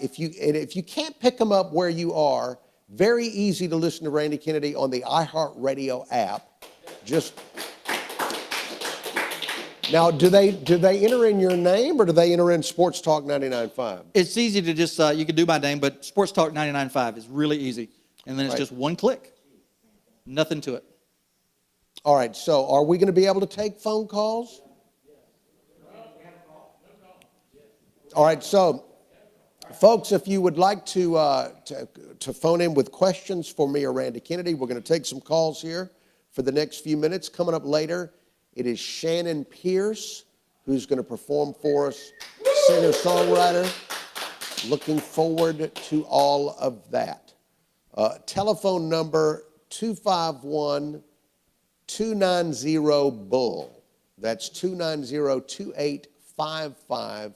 If you can't pick them up where you are, very easy to listen to Randy Kennedy on the iHeartRadio app. Now, do they enter in your name or do they enter in Sports Talk 99.5? It's easy to just, you can do my name, but Sports Talk 99.5 is really easy. And then it's just one click. Nothing to it. All right, so are we going to be able to take phone calls? All right, so folks, if you would like to phone in with questions for me or Randy Kennedy, we're going to take some calls here for the next few minutes. Coming up later, it is Shannon Pierce who's going to perform for us, singer-songwriter. Looking forward to all of that. Telephone number 251-290-BULL. That's 290-2855.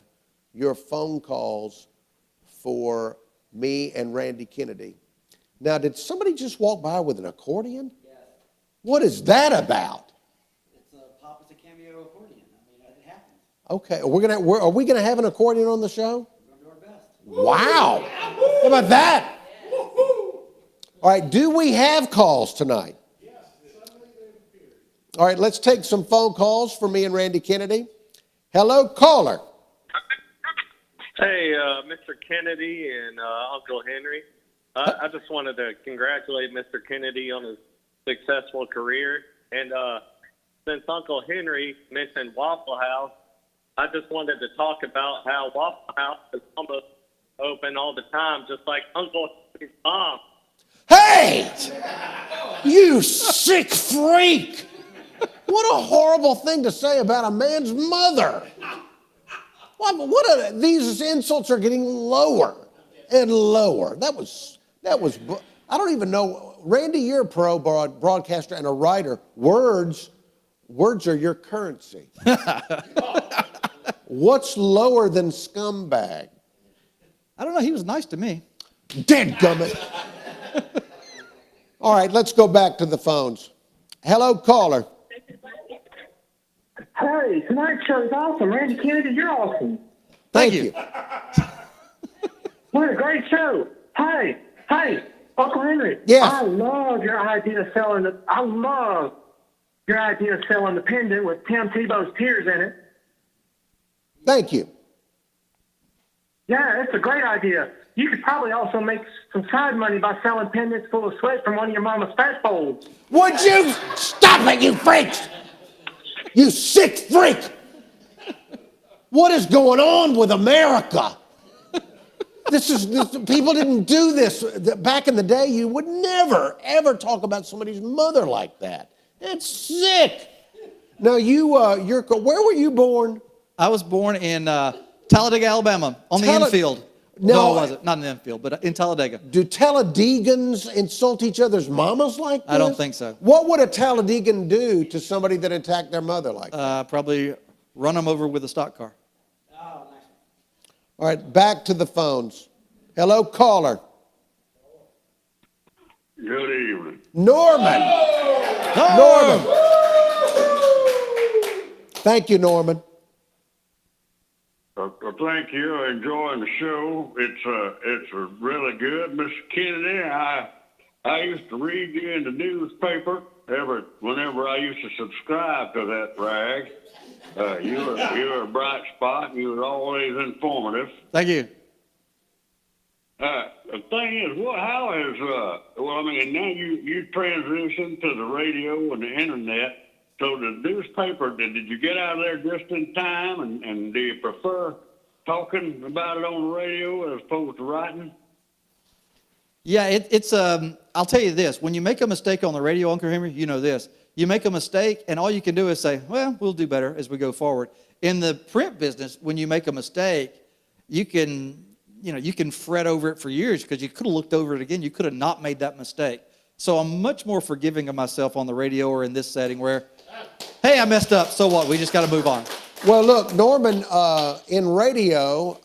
Your phone calls for me and Randy Kennedy. Now, did somebody just walk by with an accordion? Yes. What is that about? It's a cameo accordion. I mean, it happens. Okay, are we gonna have an accordion on the show? We're going to do our best. Wow! How about that? All right, do we have calls tonight? All right, let's take some phone calls for me and Randy Kennedy. Hello, caller. Hey, Mr. Kennedy and Uncle Henry. I just wanted to congratulate Mr. Kennedy on his successful career. And since Uncle Henry mentioned Waffle House, I just wanted to talk about how Waffle House is almost open all the time, just like Uncle Henry's mom. Hey! You sick freak! What a horrible thing to say about a man's mother. These insults are getting lower and lower. That was. I don't even know. Randy, you're a pro broadcaster and a writer. Words are your currency. What's lower than scumbag? I don't know. He was nice to me. Dadgummit. All right, let's go back to the phones. Hello, caller. Hey, tonight's show's awesome. Randy Kennedy, you're awesome. Thank you. What a great show. Hey, Uncle Henry. Yes. I love your idea of selling the pendant with Tim Tebow's tears in it. Thank you. Yeah, it's a great idea. You could probably also make some side money by selling pendants full of sweat from one of your mama's fat folds. Would you stop it, you freaks? You sick freak! What is going on with America? People didn't do this. Back in the day, you would never, ever talk about somebody's mother like that. It's sick. Now, where were you born? I was born in Talladega, Alabama, on the infield. No, I wasn't. Not in the infield, but in Talladega. Do Talladegans insult each other's mamas like this? I don't think so. What would a Talladegan do to somebody that attacked their mother like that? Probably run them over with a stock car. Oh, nice. All right, back to the phones. Hello, caller. Good evening. Norman. Norman. Thank you, Norman. Thank you. Enjoying the show. It's really good, Mr. Kennedy. I used to read you in the newspaper whenever I used to subscribe to that rag. You were a bright spot, and you were always informative. Thank you. The thing is, now you transitioned to the radio and the internet. So the newspaper, did you get out of there just in time? And do you prefer talking about it on the radio as opposed to writing? Yeah, it's I'll tell you this. When you make a mistake on the radio, Uncle Henry, you know this. You make a mistake, and all you can do is say, well, we'll do better as we go forward. In the print business, when you make a mistake, you can fret over it for years because you could have looked over it again. You could have not made that mistake. So I'm much more forgiving of myself on the radio or in this setting where, hey, I messed up. So what? We just got to move on. Well, look, Norman, in radio,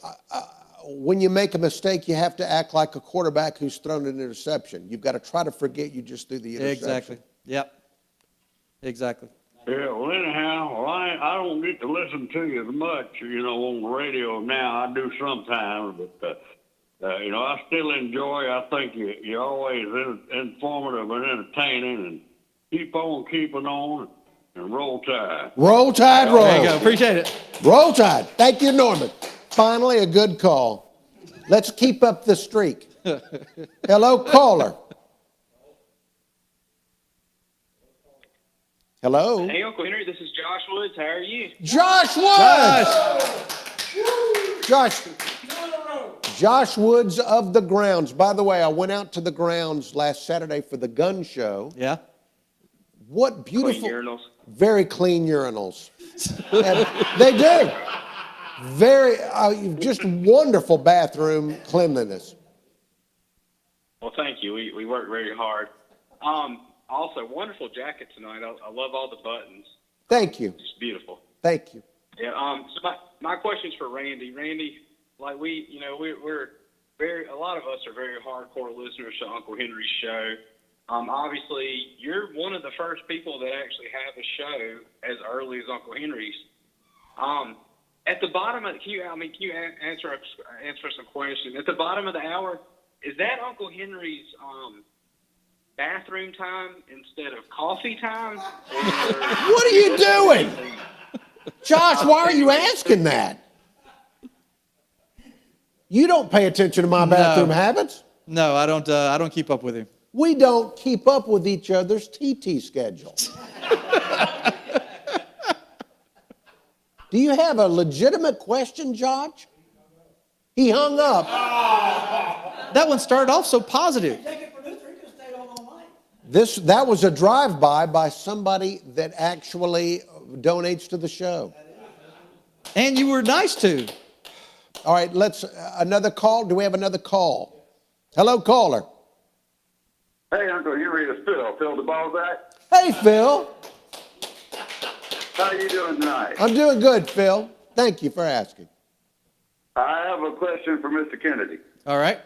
when you make a mistake, you have to act like a quarterback who's thrown an interception. You've got to try to forget you just threw the interception. Exactly. Yep. Exactly. Yeah, well, anyhow, I don't get to listen to you as much, on the radio now. I do sometimes, but I still enjoy. I think you're always informative and entertaining, and keep on keeping on, and roll tide. Roll Tide, roll. There you go. Appreciate it. Roll Tide. Thank you, Norman. Finally, a good call. Let's keep up the streak. Hello, caller. Hello. Hey, Uncle Henry, this is Josh Woods. How are you? Josh Woods. Josh Woods of the grounds. By the way, I went out to the grounds last Saturday for the gun show. Yeah. What beautiful, Clean urinals. very clean urinals. And they do. Very, just wonderful bathroom cleanliness. Well, thank you. We worked very hard. Also, wonderful jacket tonight. I love all the buttons. Thank you. It's beautiful. Thank you. Yeah. So my question's for Randy. Randy, like we're very, a lot of us are very hardcore listeners to Uncle Henry's show. Obviously, you're one of the first people that actually have a show as early as Uncle Henry's. At the bottom of, can you answer some questions? At the bottom of the hour, is that Uncle Henry's bathroom time instead of coffee time? What are you doing? Josh, why are you asking that? You don't pay attention to my bathroom habits. No, I don't keep up with him. We don't keep up with each other's TT schedules. Do you have a legitimate question, Josh? He hung up. That one started off so positive. That was a drive-by by somebody that actually donates to the show. And you were nice to. All right, another call. Do we have another call? Hello, caller. Hey, Uncle Henry, it's Phil. Phil the Balzac. Hey, Phil. How are you doing tonight? I'm doing good, Phil. Thank you for asking. I have a question for Mr. Kennedy. All right.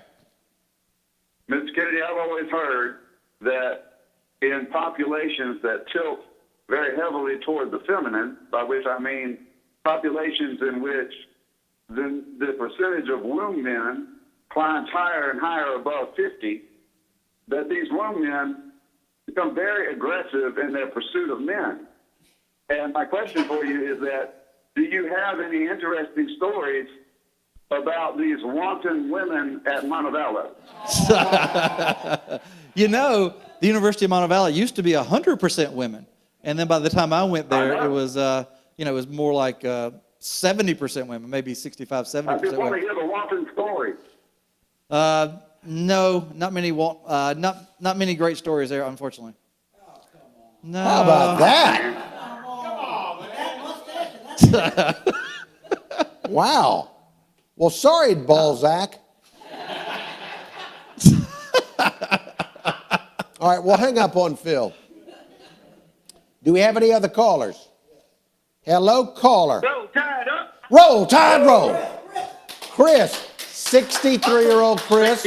Mr. Kennedy, I've always heard that in populations that tilt very heavily toward the feminine, by which I mean populations in which the percentage of womb men climbs higher and higher above 50, that these womb men become very aggressive in their pursuit of men. And my question for you is that, do you have any interesting stories about these wanton women at Montevallo? The University of Montevallo used to be 100% women. And then by the time I went there, it was, it was more like 70% women, maybe 65, 70% I just want to women. hear the wanton stories. No, not many, not many great stories there, unfortunately. No. How about that? Wow. Well, sorry, Balzac. All right, we'll hang up on Phil. Do we have any other callers? Hello, caller. Roll Tide up. Roll, Tide, roll. Chris, 63-year-old Chris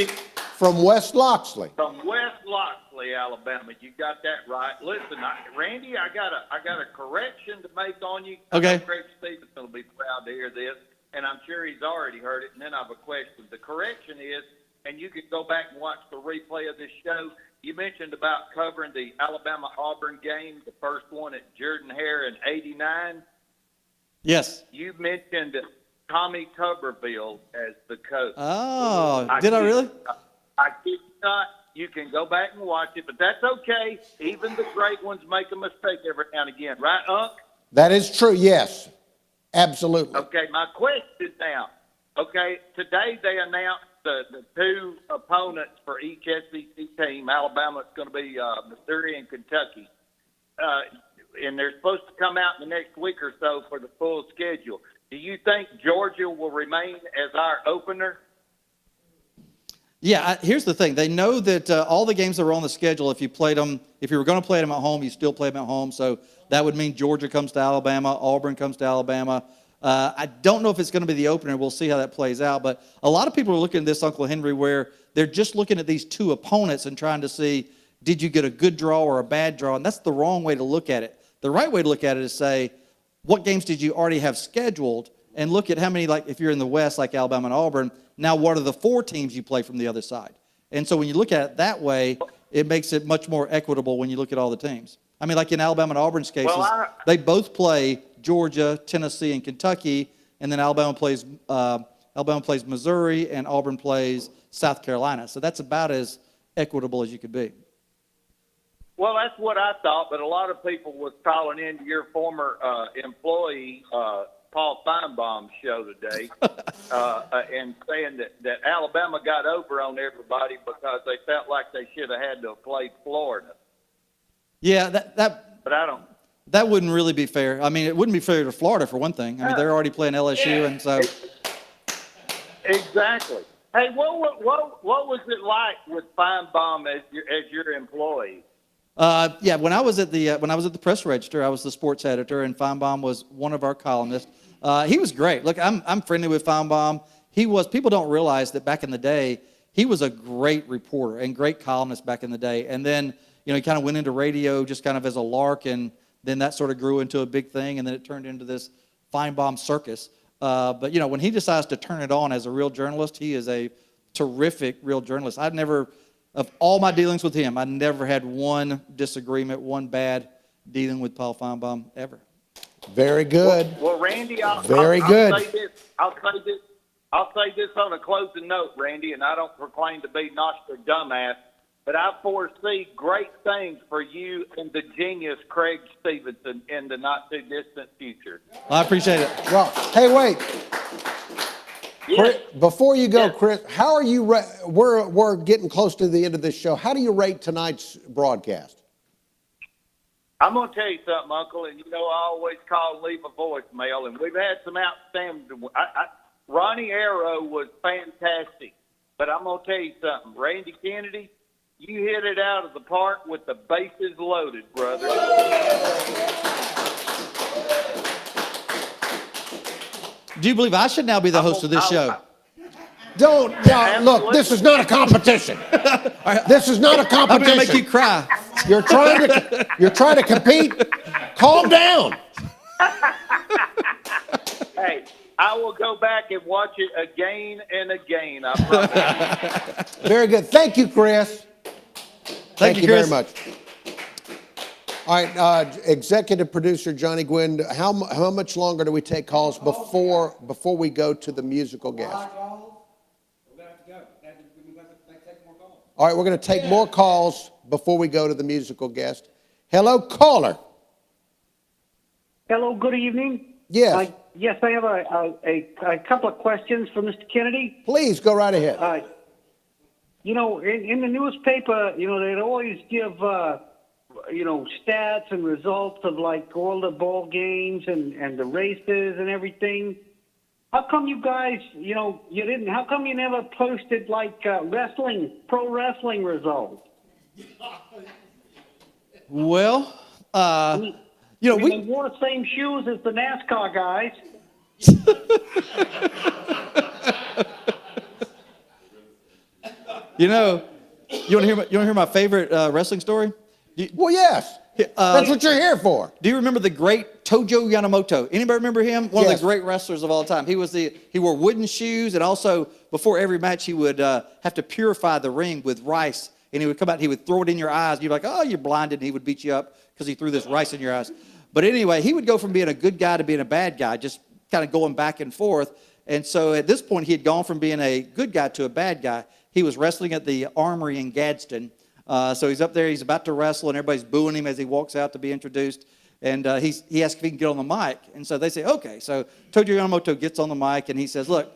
from West Loxley. From West Loxley, Alabama. You got that right. Listen, Randy, I got a correction to make on you. Okay. Greg Stevens will be proud to hear this, and I'm sure he's already heard it. And then I have a question. The correction is, and you can go back and watch the replay of this show. You mentioned about covering the Alabama-Auburn game, the first one at Jordan-Hare in '89. Yes. You mentioned Tommy Tuberville as the coach. Oh, did I really? I kid you not. You can go back and watch it, but that's okay. Even the great ones make a mistake every now and again. Right, Unc? That is true, yes. Absolutely. Okay, my question now. Okay, today they announced the two opponents for each SEC team. Alabama's going to be Missouri and Kentucky. And they're supposed to come out in the next week or so for the full schedule. Do you think Georgia will remain as our opener? Yeah, here's the thing. They know that all the games that were on the schedule, if you were going to play them at home, you still play them at home. So that would mean Georgia comes to Alabama, Auburn comes to Alabama. I don't know if it's going to be the opener. We'll see how that plays out. But a lot of people are looking at this, Uncle Henry, where they're just looking at these two opponents and trying to see, did you get a good draw or a bad draw? And that's the wrong way to look at it. The right way to look at it is say, what games did you already have scheduled, and look at how many, like if you're in the West, like Alabama and Auburn, now what are the 4 teams you play from the other side? And so when you look at it that way, it makes it much more equitable when you look at all the teams. I mean, like in Alabama and Auburn's cases, they both play Georgia, Tennessee, and Kentucky, and then Alabama plays Missouri, and Auburn plays South Carolina. So that's about as equitable as you could be. Well, that's what I thought, but a lot of people was calling into your former employee, Paul Feinbaum's show today, and saying that Alabama got over on everybody because they felt like they should have had to have played Florida. Yeah, But I don't. That wouldn't really be fair. I mean, it wouldn't be fair to Florida for one thing. I mean, they're already playing LSU, and so. Exactly. Hey, what was it like with Feinbaum as your employee? Yeah, when I was at the Press Register, I was the sports editor, and Feinbaum was one of our columnists. He was great. Look, I'm friendly with Feinbaum. People don't realize that back in the day, he was a great reporter and great columnist back in the day. And then, he kind of went into radio just kind of as a lark, and then that sort of grew into a big thing, and then it turned into this Feinbaum circus. But when he decides to turn it on as a real journalist, he is a terrific real journalist. Of all my dealings with him, I never had one disagreement, one bad dealing with Paul Feinbaum ever. Very good. Well, Randy, I'll say this on a closing note, Randy, and I don't proclaim to be Nostradamus, but I foresee great things for you and the genius Craig Stevenson in the not-too-distant future. I appreciate it. Well, hey, wait. Yes. Before you go, Chris, how are you? We're getting close to the end of this show. How do you rate tonight's broadcast? I'm going to tell you something, Uncle, and I always call and leave a voicemail, and we've had some outstanding. Ronnie Arrow was fantastic, but I'm going to tell you something. Randy Kennedy, you hit it out of the park with the bases loaded, brother. Do you believe I should now be the host of this show? Look, this is not a competition. This is not a competition. I'm going to make you cry. You're trying to compete. Calm down. Hey, I will go back and watch it again and again, I promise. Very good. Thank you, Chris. Thank you Chris. very much. All right, executive producer Johnny Gwin, how much longer do we take calls before we go to the musical guest? We're going to have to go. We're going to take more calls. All right, we're going to take more calls before we go to the musical guest. Hello, caller. Hello, good evening. Yes. Yes, I have a couple of questions for Mr. Kennedy. Please, go right ahead. In the newspaper, they'd always give, stats and results of like all the ball games and the races and everything. How come you guys, you didn't? How come you never posted like pro wrestling results? Well, we wore the same shoes as the NASCAR guys. you want to hear my favorite wrestling story? Well, yes. That's what you're here for. Do you remember the great Tojo Yamamoto? Anybody remember him? One of Yes. the great wrestlers of all time. He wore wooden shoes, and also before every match he would have to purify the ring with rice. And he would come out, he would throw it in your eyes. And you'd be like, oh, you're blinded. And he would beat you up because he threw this rice in your eyes. But anyway, he would go from being a good guy to being a bad guy, just kind of going back and forth. And so at this point, he had gone from being a good guy to a bad guy. He was wrestling at the Armory in Gadsden. So he's up there, he's about to wrestle, and everybody's booing him as he walks out to be introduced. And he asks if he can get on the mic. And so they say, okay. So Tojo Yamamoto gets on the mic, and he says, look,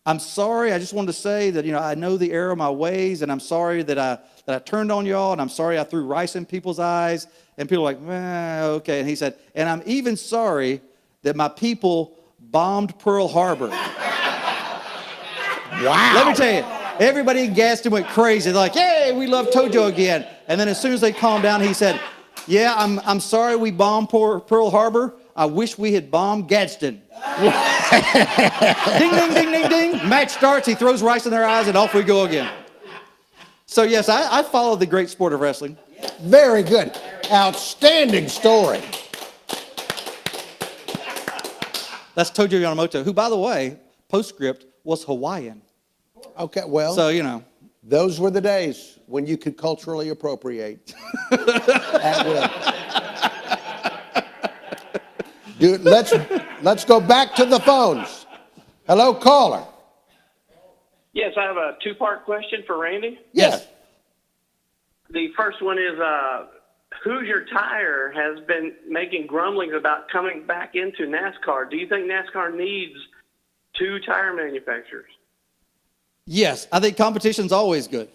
I'm sorry. I just wanted to say that, I know the error of my ways, and I'm sorry that I turned on y'all, and I'm sorry I threw rice in people's eyes. And people are like, okay. And he said, and I'm even sorry that my people bombed Pearl Harbor. Wow. Let me tell you, everybody in Gaston went crazy. They're like, hey, we love Tojo again. And then as soon as they calmed down, he said, yeah, I'm sorry we bombed Pearl Harbor. I wish we had bombed Gadsden. Ding, ding, ding, ding, ding. Match starts. He throws rice in their eyes, and off we go again. So, yes, I follow the great sport of wrestling. Very good. Outstanding story. That's Tojo Yamamoto, who, by the way, postscript was Hawaiian. Okay, well. So, you know. Those were the days when you could culturally appropriate at will. Dude, let's go back to the phones. Hello, caller. Yes, I have a two-part question for Randy. Yes. The first one is, Hoosier Tire has been making grumblings about coming back into NASCAR. Do you think NASCAR needs two tire manufacturers? Yes, I think competition's always good.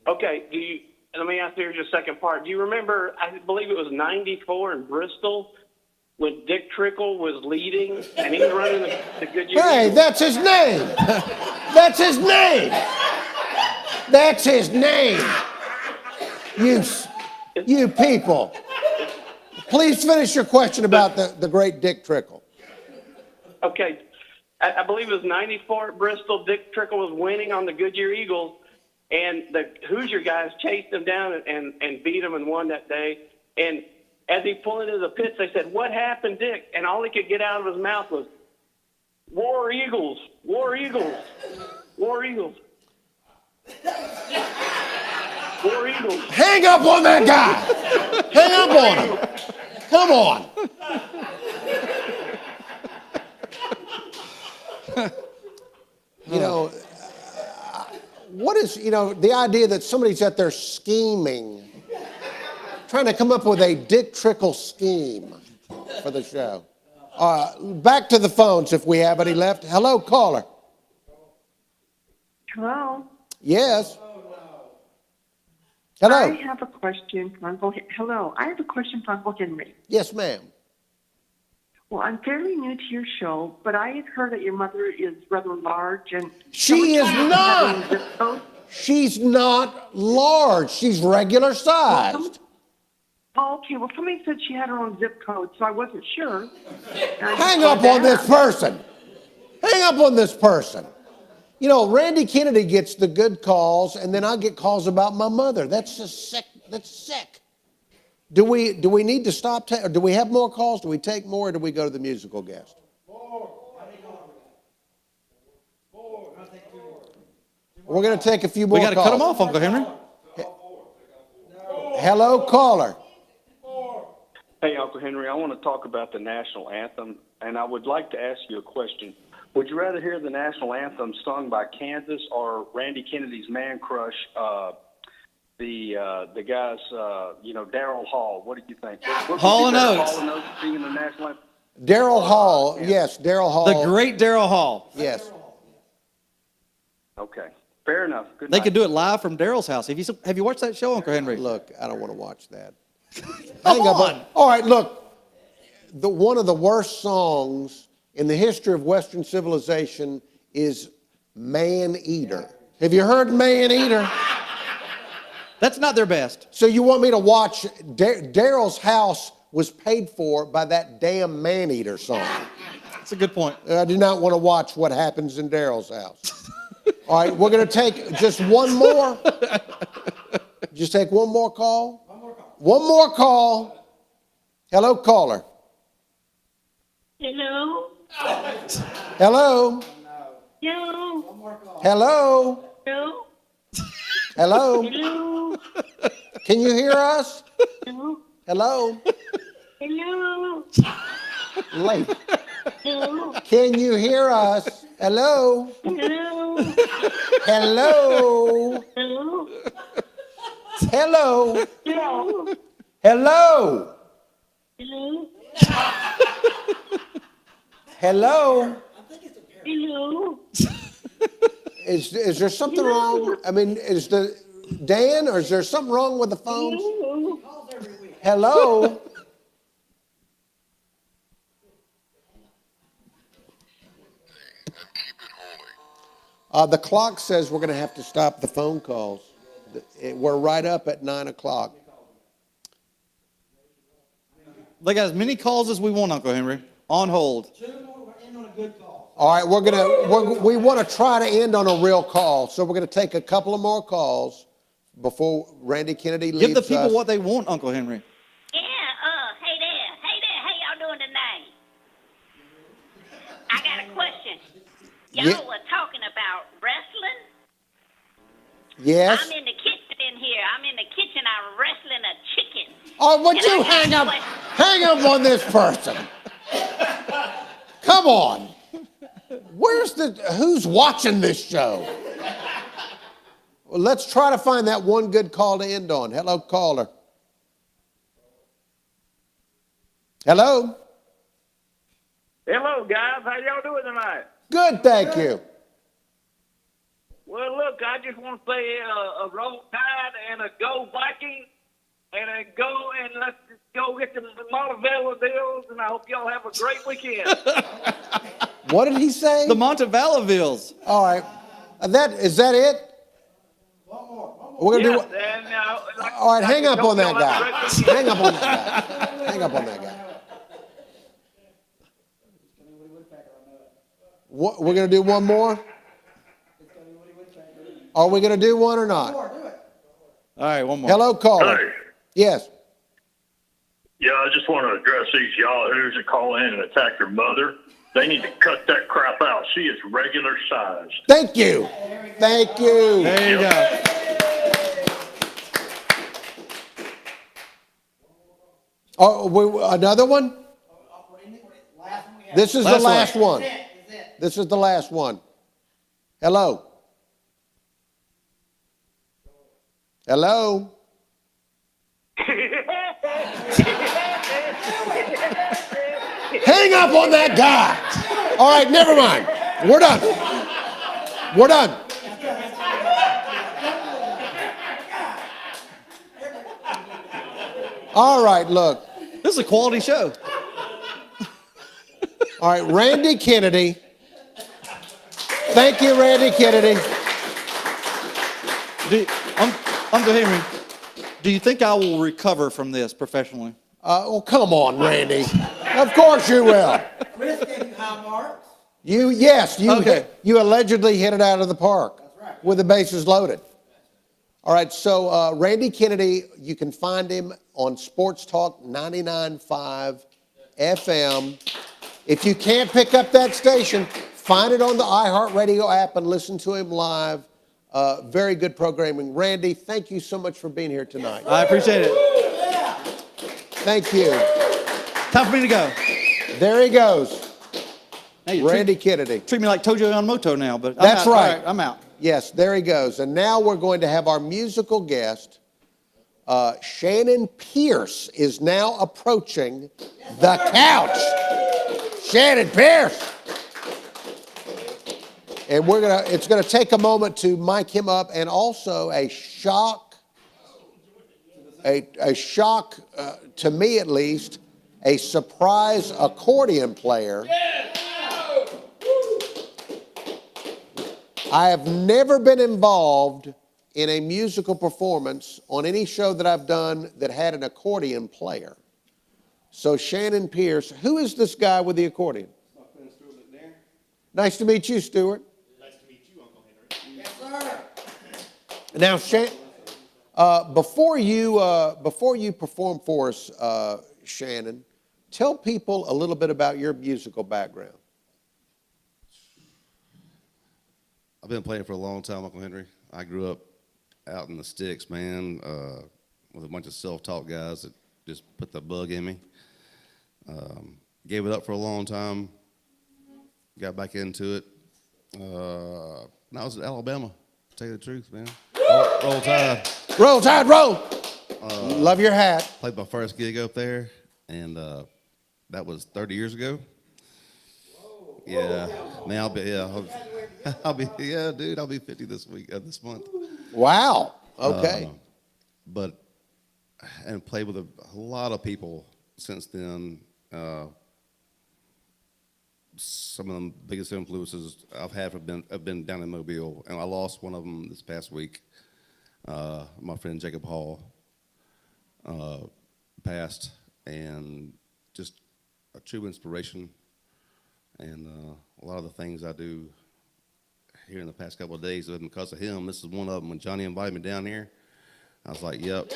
Okay, let me ask you your second part. Do you remember, I believe it was 94 in Bristol, when Dick Trickle was leading and he was running the Goodyear? Hey, that's his name. That's his name. That's his name. You people. Please finish your question about the great Dick Trickle. Okay. I believe it was 94 at Bristol. Dick Trickle was winning on the Goodyear Eagles, and the Hoosier guys chased him down and beat him and won that day. And as he pulled into the pits, they said, "What happened, Dick?" And all he could get out of his mouth was, "War Eagles, War Eagles, War Eagles, War Eagles." Hang up on that guy. Hang up on him. Come on. You know, what is, the idea that somebody's out there scheming, trying to come up with a Dick Trickle scheme for the show. Back to the phones if we have any left. Hello, caller. Hello. Yes. Hello. I have a question for Uncle. Hello. I have a question for Uncle Henry. Yes, ma'am. Well, I'm fairly new to your show, but I had heard that your mother is rather large, and she is not. She's not large. She's regular sized. Okay. Well, somebody said she had her own zip code, so I wasn't sure. Hang up on this person. Hang up on this person. Randy Kennedy gets the good calls, and then I get calls about my mother. That's just sick. That's sick. Do we need to stop? Or do we have more calls? Do we take more, or do we go to the musical guest? We're going to take a few more calls. We got to cut them off, Uncle Henry. Hello, caller. Hey, Uncle Henry, I want to talk about the national anthem, and I would like to ask you a question. Would you rather hear the national anthem sung by Kansas or Randy Kennedy's man crush, the guys, Daryl Hall? What do you think? Hall and Oates. Hall and Oates singing the national anthem? Daryl Hall, yes, Daryl Hall. The great Daryl Hall. Yes. Okay, fair enough. Good They night. could do it live from Daryl's house. Have you watched that show, Uncle Henry? Look, I don't want to watch that. Hang up. All right, look. One of the worst songs in the history of Western civilization is Man Eater. Have you heard Man Eater? That's not their best. So you want me to watch Daryl's house was paid for by that damn Man Eater song. That's a good point. I do not want to watch what happens in Daryl's house. All right, we're going to take just one more. Just take one more call. One more call. Hello, caller. Hello. Hello. Hello. Hello. Hello. Hello. Hello. Can you hear us? Hello. Hello. Hello. Late. Hello. Can you hear us? Hello. Hello. Hello. Hello. Hello. Hello. Hello. Hello. Hello. Hello. Is there something wrong? I mean, Dan, or is there something wrong with the phones? Hello. The clock says we're going to have to stop the phone calls. We're right up at 9 o'clock. They got as many calls as we want, Uncle Henry. On hold. All right, we want to try to end on a real call, so we're going to take a couple of more calls before Randy Kennedy leaves us. Give the people what they want, Uncle Henry. Yeah, hey there, how y'all doing tonight? Yes? I'm in the kitchen in here. I'm in the kitchen. I'm wrestling a chicken. Oh, would And you I got hang a up? question. Hang up on this person. Come on. Who's watching this show? Well, let's try to find that one good call to end on. Hello, caller. Hello? Hello, guys. How y'all doing tonight? Good, thank you. Well, look, I just want to say a roll tide and a go Vikings, and a go and let's just go get the Montevallo deals, and I hope y'all have a great weekend. What did he say? The Montevallovilles. All right. Is that it? We're gonna do. And, All right, hang up on that y'all have a guy. great weekend. Hang up on that guy. Hang up on that guy. What, we're gonna do one more? Are we gonna do one or not? All right, one more. Hello, caller. Hey. Yes. Yeah, I just want to address these yahoos that call in and attack your mother. They need to cut that crap out. She is regular sized. Thank you. Thank you. There you go. Oh, another one? This is the last one. This is the last one. Hello. Hello. Hang up on that guy. All right, never mind. We're done. We're done. All right, look. This is a quality show. All right, Randy Kennedy. Thank you, Randy Kennedy. Uncle Henry, do you think I will recover from this professionally? Oh, come on, Randy. Of course you will. Chris gave you high marks. You allegedly hit it out of the park with the bases loaded. All right, so Randy Kennedy, you can find him on Sports Talk 99.5 FM. If you can't pick up that station, find it on the iHeartRadio app and listen to him live. Very good programming. Randy, thank you so much for being here tonight. I appreciate it. Thank you. Time for me to go. There he goes. Hey, Randy Kennedy. Treat me like Tojo Yamamoto now, but That's right. All right. I'm out. Yes, there he goes. And now we're going to have our musical guest. Shannon Pierce is now approaching the couch. Shannon Pierce. And it's gonna take a moment to mic him up, and also a shock, to me at least, a surprise accordion player. I have never been involved in a musical performance on any show that I've done that had an accordion player. So Shannon Pierce, who is this guy with the accordion? My friend Stuart McNair. Nice to meet you, Stuart. Nice to meet you, Uncle Henry. Yes, sir. Now, before you perform for us, Shannon, tell people a little bit about your musical background. I've been playing for a long time, Uncle Henry. I grew up out in the sticks, man, with a bunch of self-taught guys that just put the bug in me. Gave it up for a long time. Got back into it. Now I was in Alabama, to tell you the truth, man. Roll Tide. Roll Tide, roll! Love your hat. Played my first gig up there, and that was 30 years ago. Yeah, man, I'll be dude, I'll be 50 this month. Wow. Okay. And played with a lot of people since then. Some of the biggest influences I've had have been down in Mobile, and I lost one of them this past week. My friend Jacob Hall passed, and just a true inspiration. And a lot of the things I do here in the past couple of days have been because of him. This is one of them. When Johnny invited me down here, I was like, yep,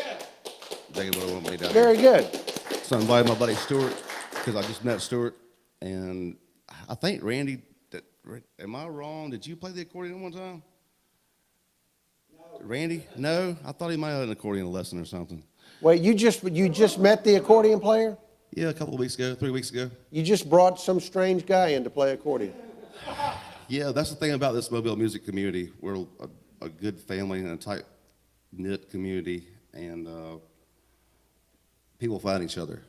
Jacob would want me down Very here. good. So I invited my buddy Stuart, because I just met Stuart. And I think, Randy, am I wrong? Did you play the accordion one time? Randy? No, I thought he might have had an accordion lesson or something. Wait, you just met the accordion player? Yeah, a couple of weeks ago, 3 weeks ago. You just brought some strange guy in to play accordion. Yeah, that's the thing about this Mobile music community. We're a good family and a tight-knit community, and people find each other.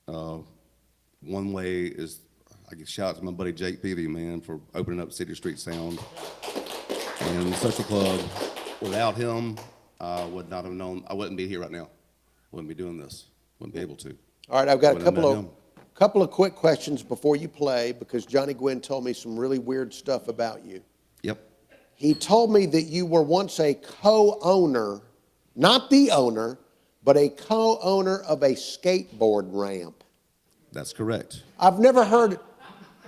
One way is I give shout out to my buddy Jake Peavy, man, for opening up City Street Sound and the Social Club. Without him, I would not have known. I wouldn't be here right now. Wouldn't be doing this. Wouldn't be able to. All right, I've got a Wouldn't have met him. couple of quick questions before you play, because Johnny Gwin told me some really weird stuff about you. Yep. He told me that you were once a co-owner, not the owner, but a co-owner of a skateboard ramp. That's correct. I've never heard,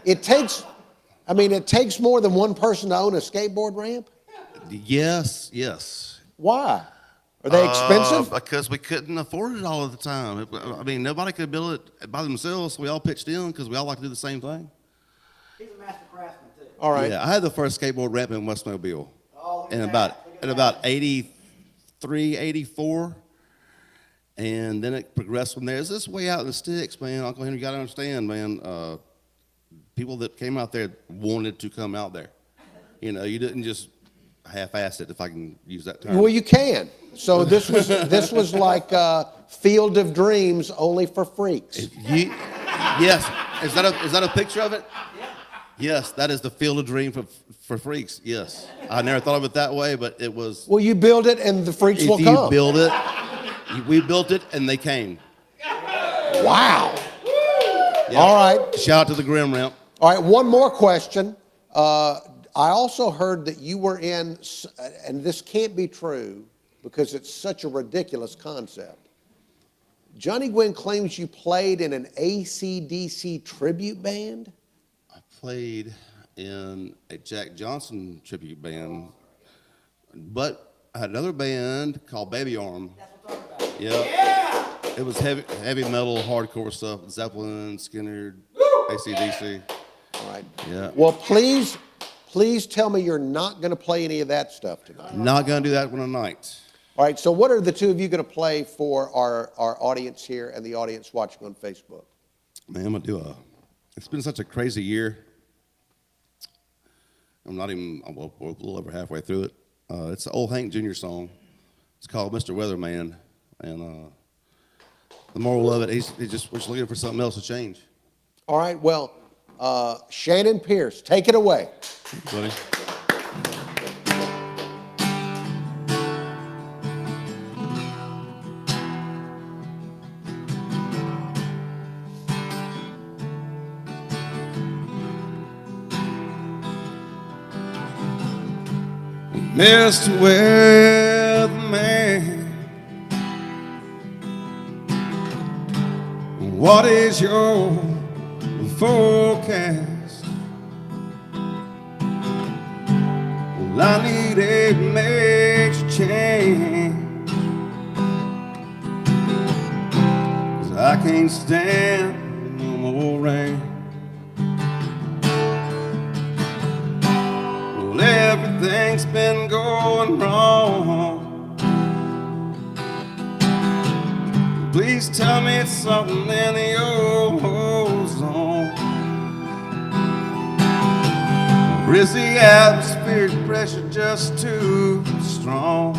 it takes more than one person to own a skateboard ramp? Yes, yes. Why? Are they expensive? Because we couldn't afford it all of the time. I mean, nobody could build it by themselves, so we all pitched in because we all like to do the same thing. He's a master craftsman, too. All right. Yeah, I had the first skateboard ramp in West Mobile in about 83, 84. And then it progressed from there. It's this way out in the sticks, man. Uncle Henry, you got to understand, man. People that came out there wanted to come out there. You know, you didn't just half-ass it, if I can use that term. Well, you can. So this was like Field of Dreams, only for freaks. Yes. Is that a picture of it? Yes, that is the Field of Dream for freaks. Yes. I never thought of it that way, but it was. Well, you build it and the freaks will come. If you build it, we built it and they came. Wow. Yeah. All right. Shout out to the Grim Ramp. All right, one more question. I also heard that you were in, and this can't be true because it's such a ridiculous concept. Johnny Gwin claims you played in an AC/DC tribute band? I played in a Jack Johnson tribute band, but I had another band called Baby Arm. That's what I'm talking about. Yeah. It was heavy metal, hardcore stuff. Zeppelin, Skinner, AC/DC. All right. Yeah. Well, please tell me you're not going to play any of that stuff tonight. Not going to do that one tonight. All right, so what are the two of you going to play for our audience here and the audience watching on Facebook? Man, I'm going to do it's been such a crazy year. We're a little over halfway through it. It's an old Hank Jr. song. It's called Mr. Weatherman. And the moral of it, we're just looking for something else to change. All right, well, Shannon Pierce, take it away. Buddy. Mr. Weatherman, what is your forecast? Well, I need a major change, 'cause I can't stand no more rain. Well, everything's been going wrong. Please tell me it's something in the ozone. Or is the atmospheric pressure just too strong?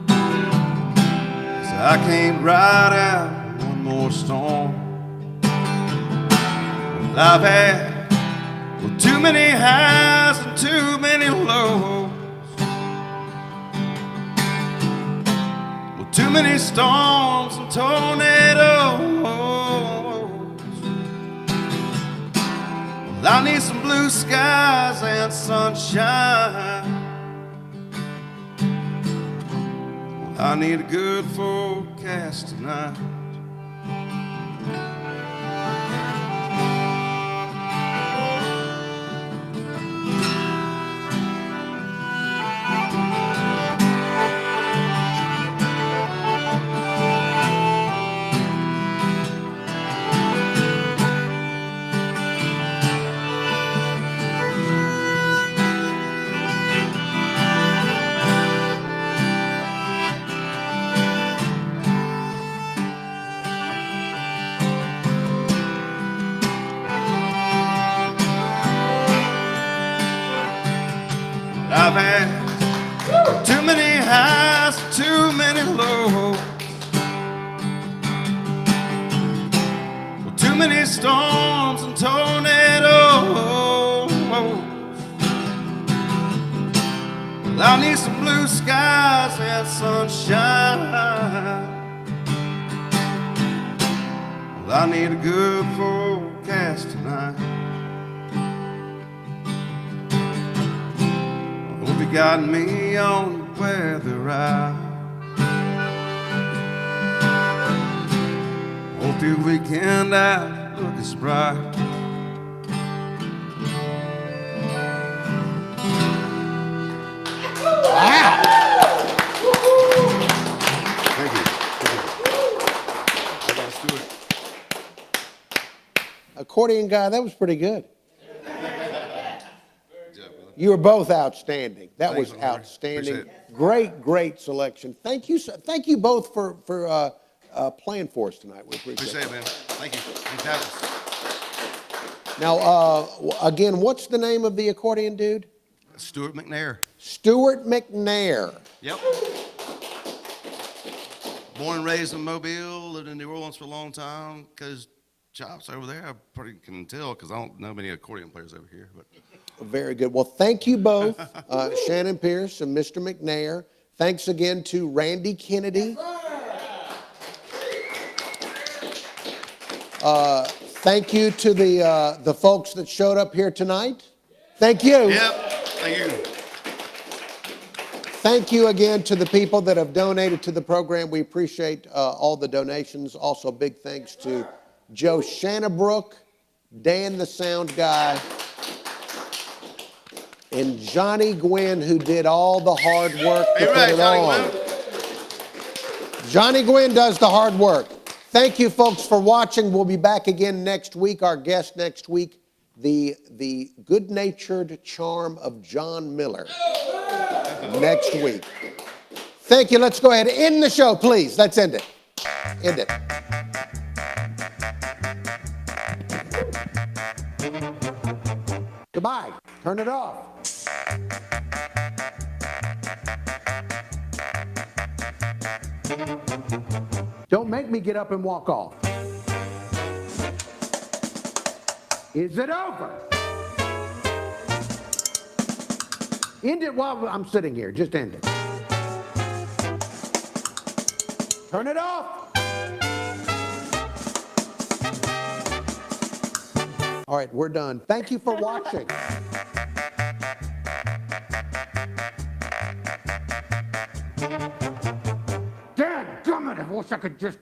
'Cause I can't ride out one more storm. Well, I've had too many highs and too many lows. Well, too many storms and tornadoes. Well, I need some blue skies and sunshine. Well, I need a good forecast tonight. Too many storms and tornadoes. Well, I need some blue skies and sunshine. Well, I need a good forecast tonight. I hope you got me on the weather right. Hope your weekend outlook is bright. Wow. Thank you. How about Stuart? Accordion guy, that was pretty good. You were both outstanding. That Thanks, was brother. outstanding. Appreciate Great selection. Thank you. Thank you both for playing for us tonight. We appreciate Appreciate it, man. Thank you. Thanks for having us. Now, again, what's the name of the accordion dude? Stuart McNair. Stuart McNair. Yep. Born and raised in Mobile, lived in New Orleans for a long time. Cause chops over there, I pretty can tell because I don't know many accordion players over here. But Very good. Well, thank you both, Shannon Pierce and Mr. McNair. Thanks again to Randy Kennedy. Thank you to the folks that showed up here tonight. Thank you. Yep. Thank you. Thank you again to the people that have donated to the program. We appreciate all the donations. Also, big thanks to Joe Shanabrough, Dan the sound guy, and Johnny Gwin, who did all the hard work to put it on. Johnny Gwin does the hard work. Thank you, folks, for watching. We'll be back again next week. Our guest next week, the good-natured charm of John Miller. Next week. Thank you. Let's go ahead and end the show, please. Let's end it. End it. Goodbye. Turn it off. Don't make me get up and walk off. Is it over? End it while I'm sitting here. Just end it. Turn it off. All right, we're done. Thank you for watching. Dadgummit, I wish I could just...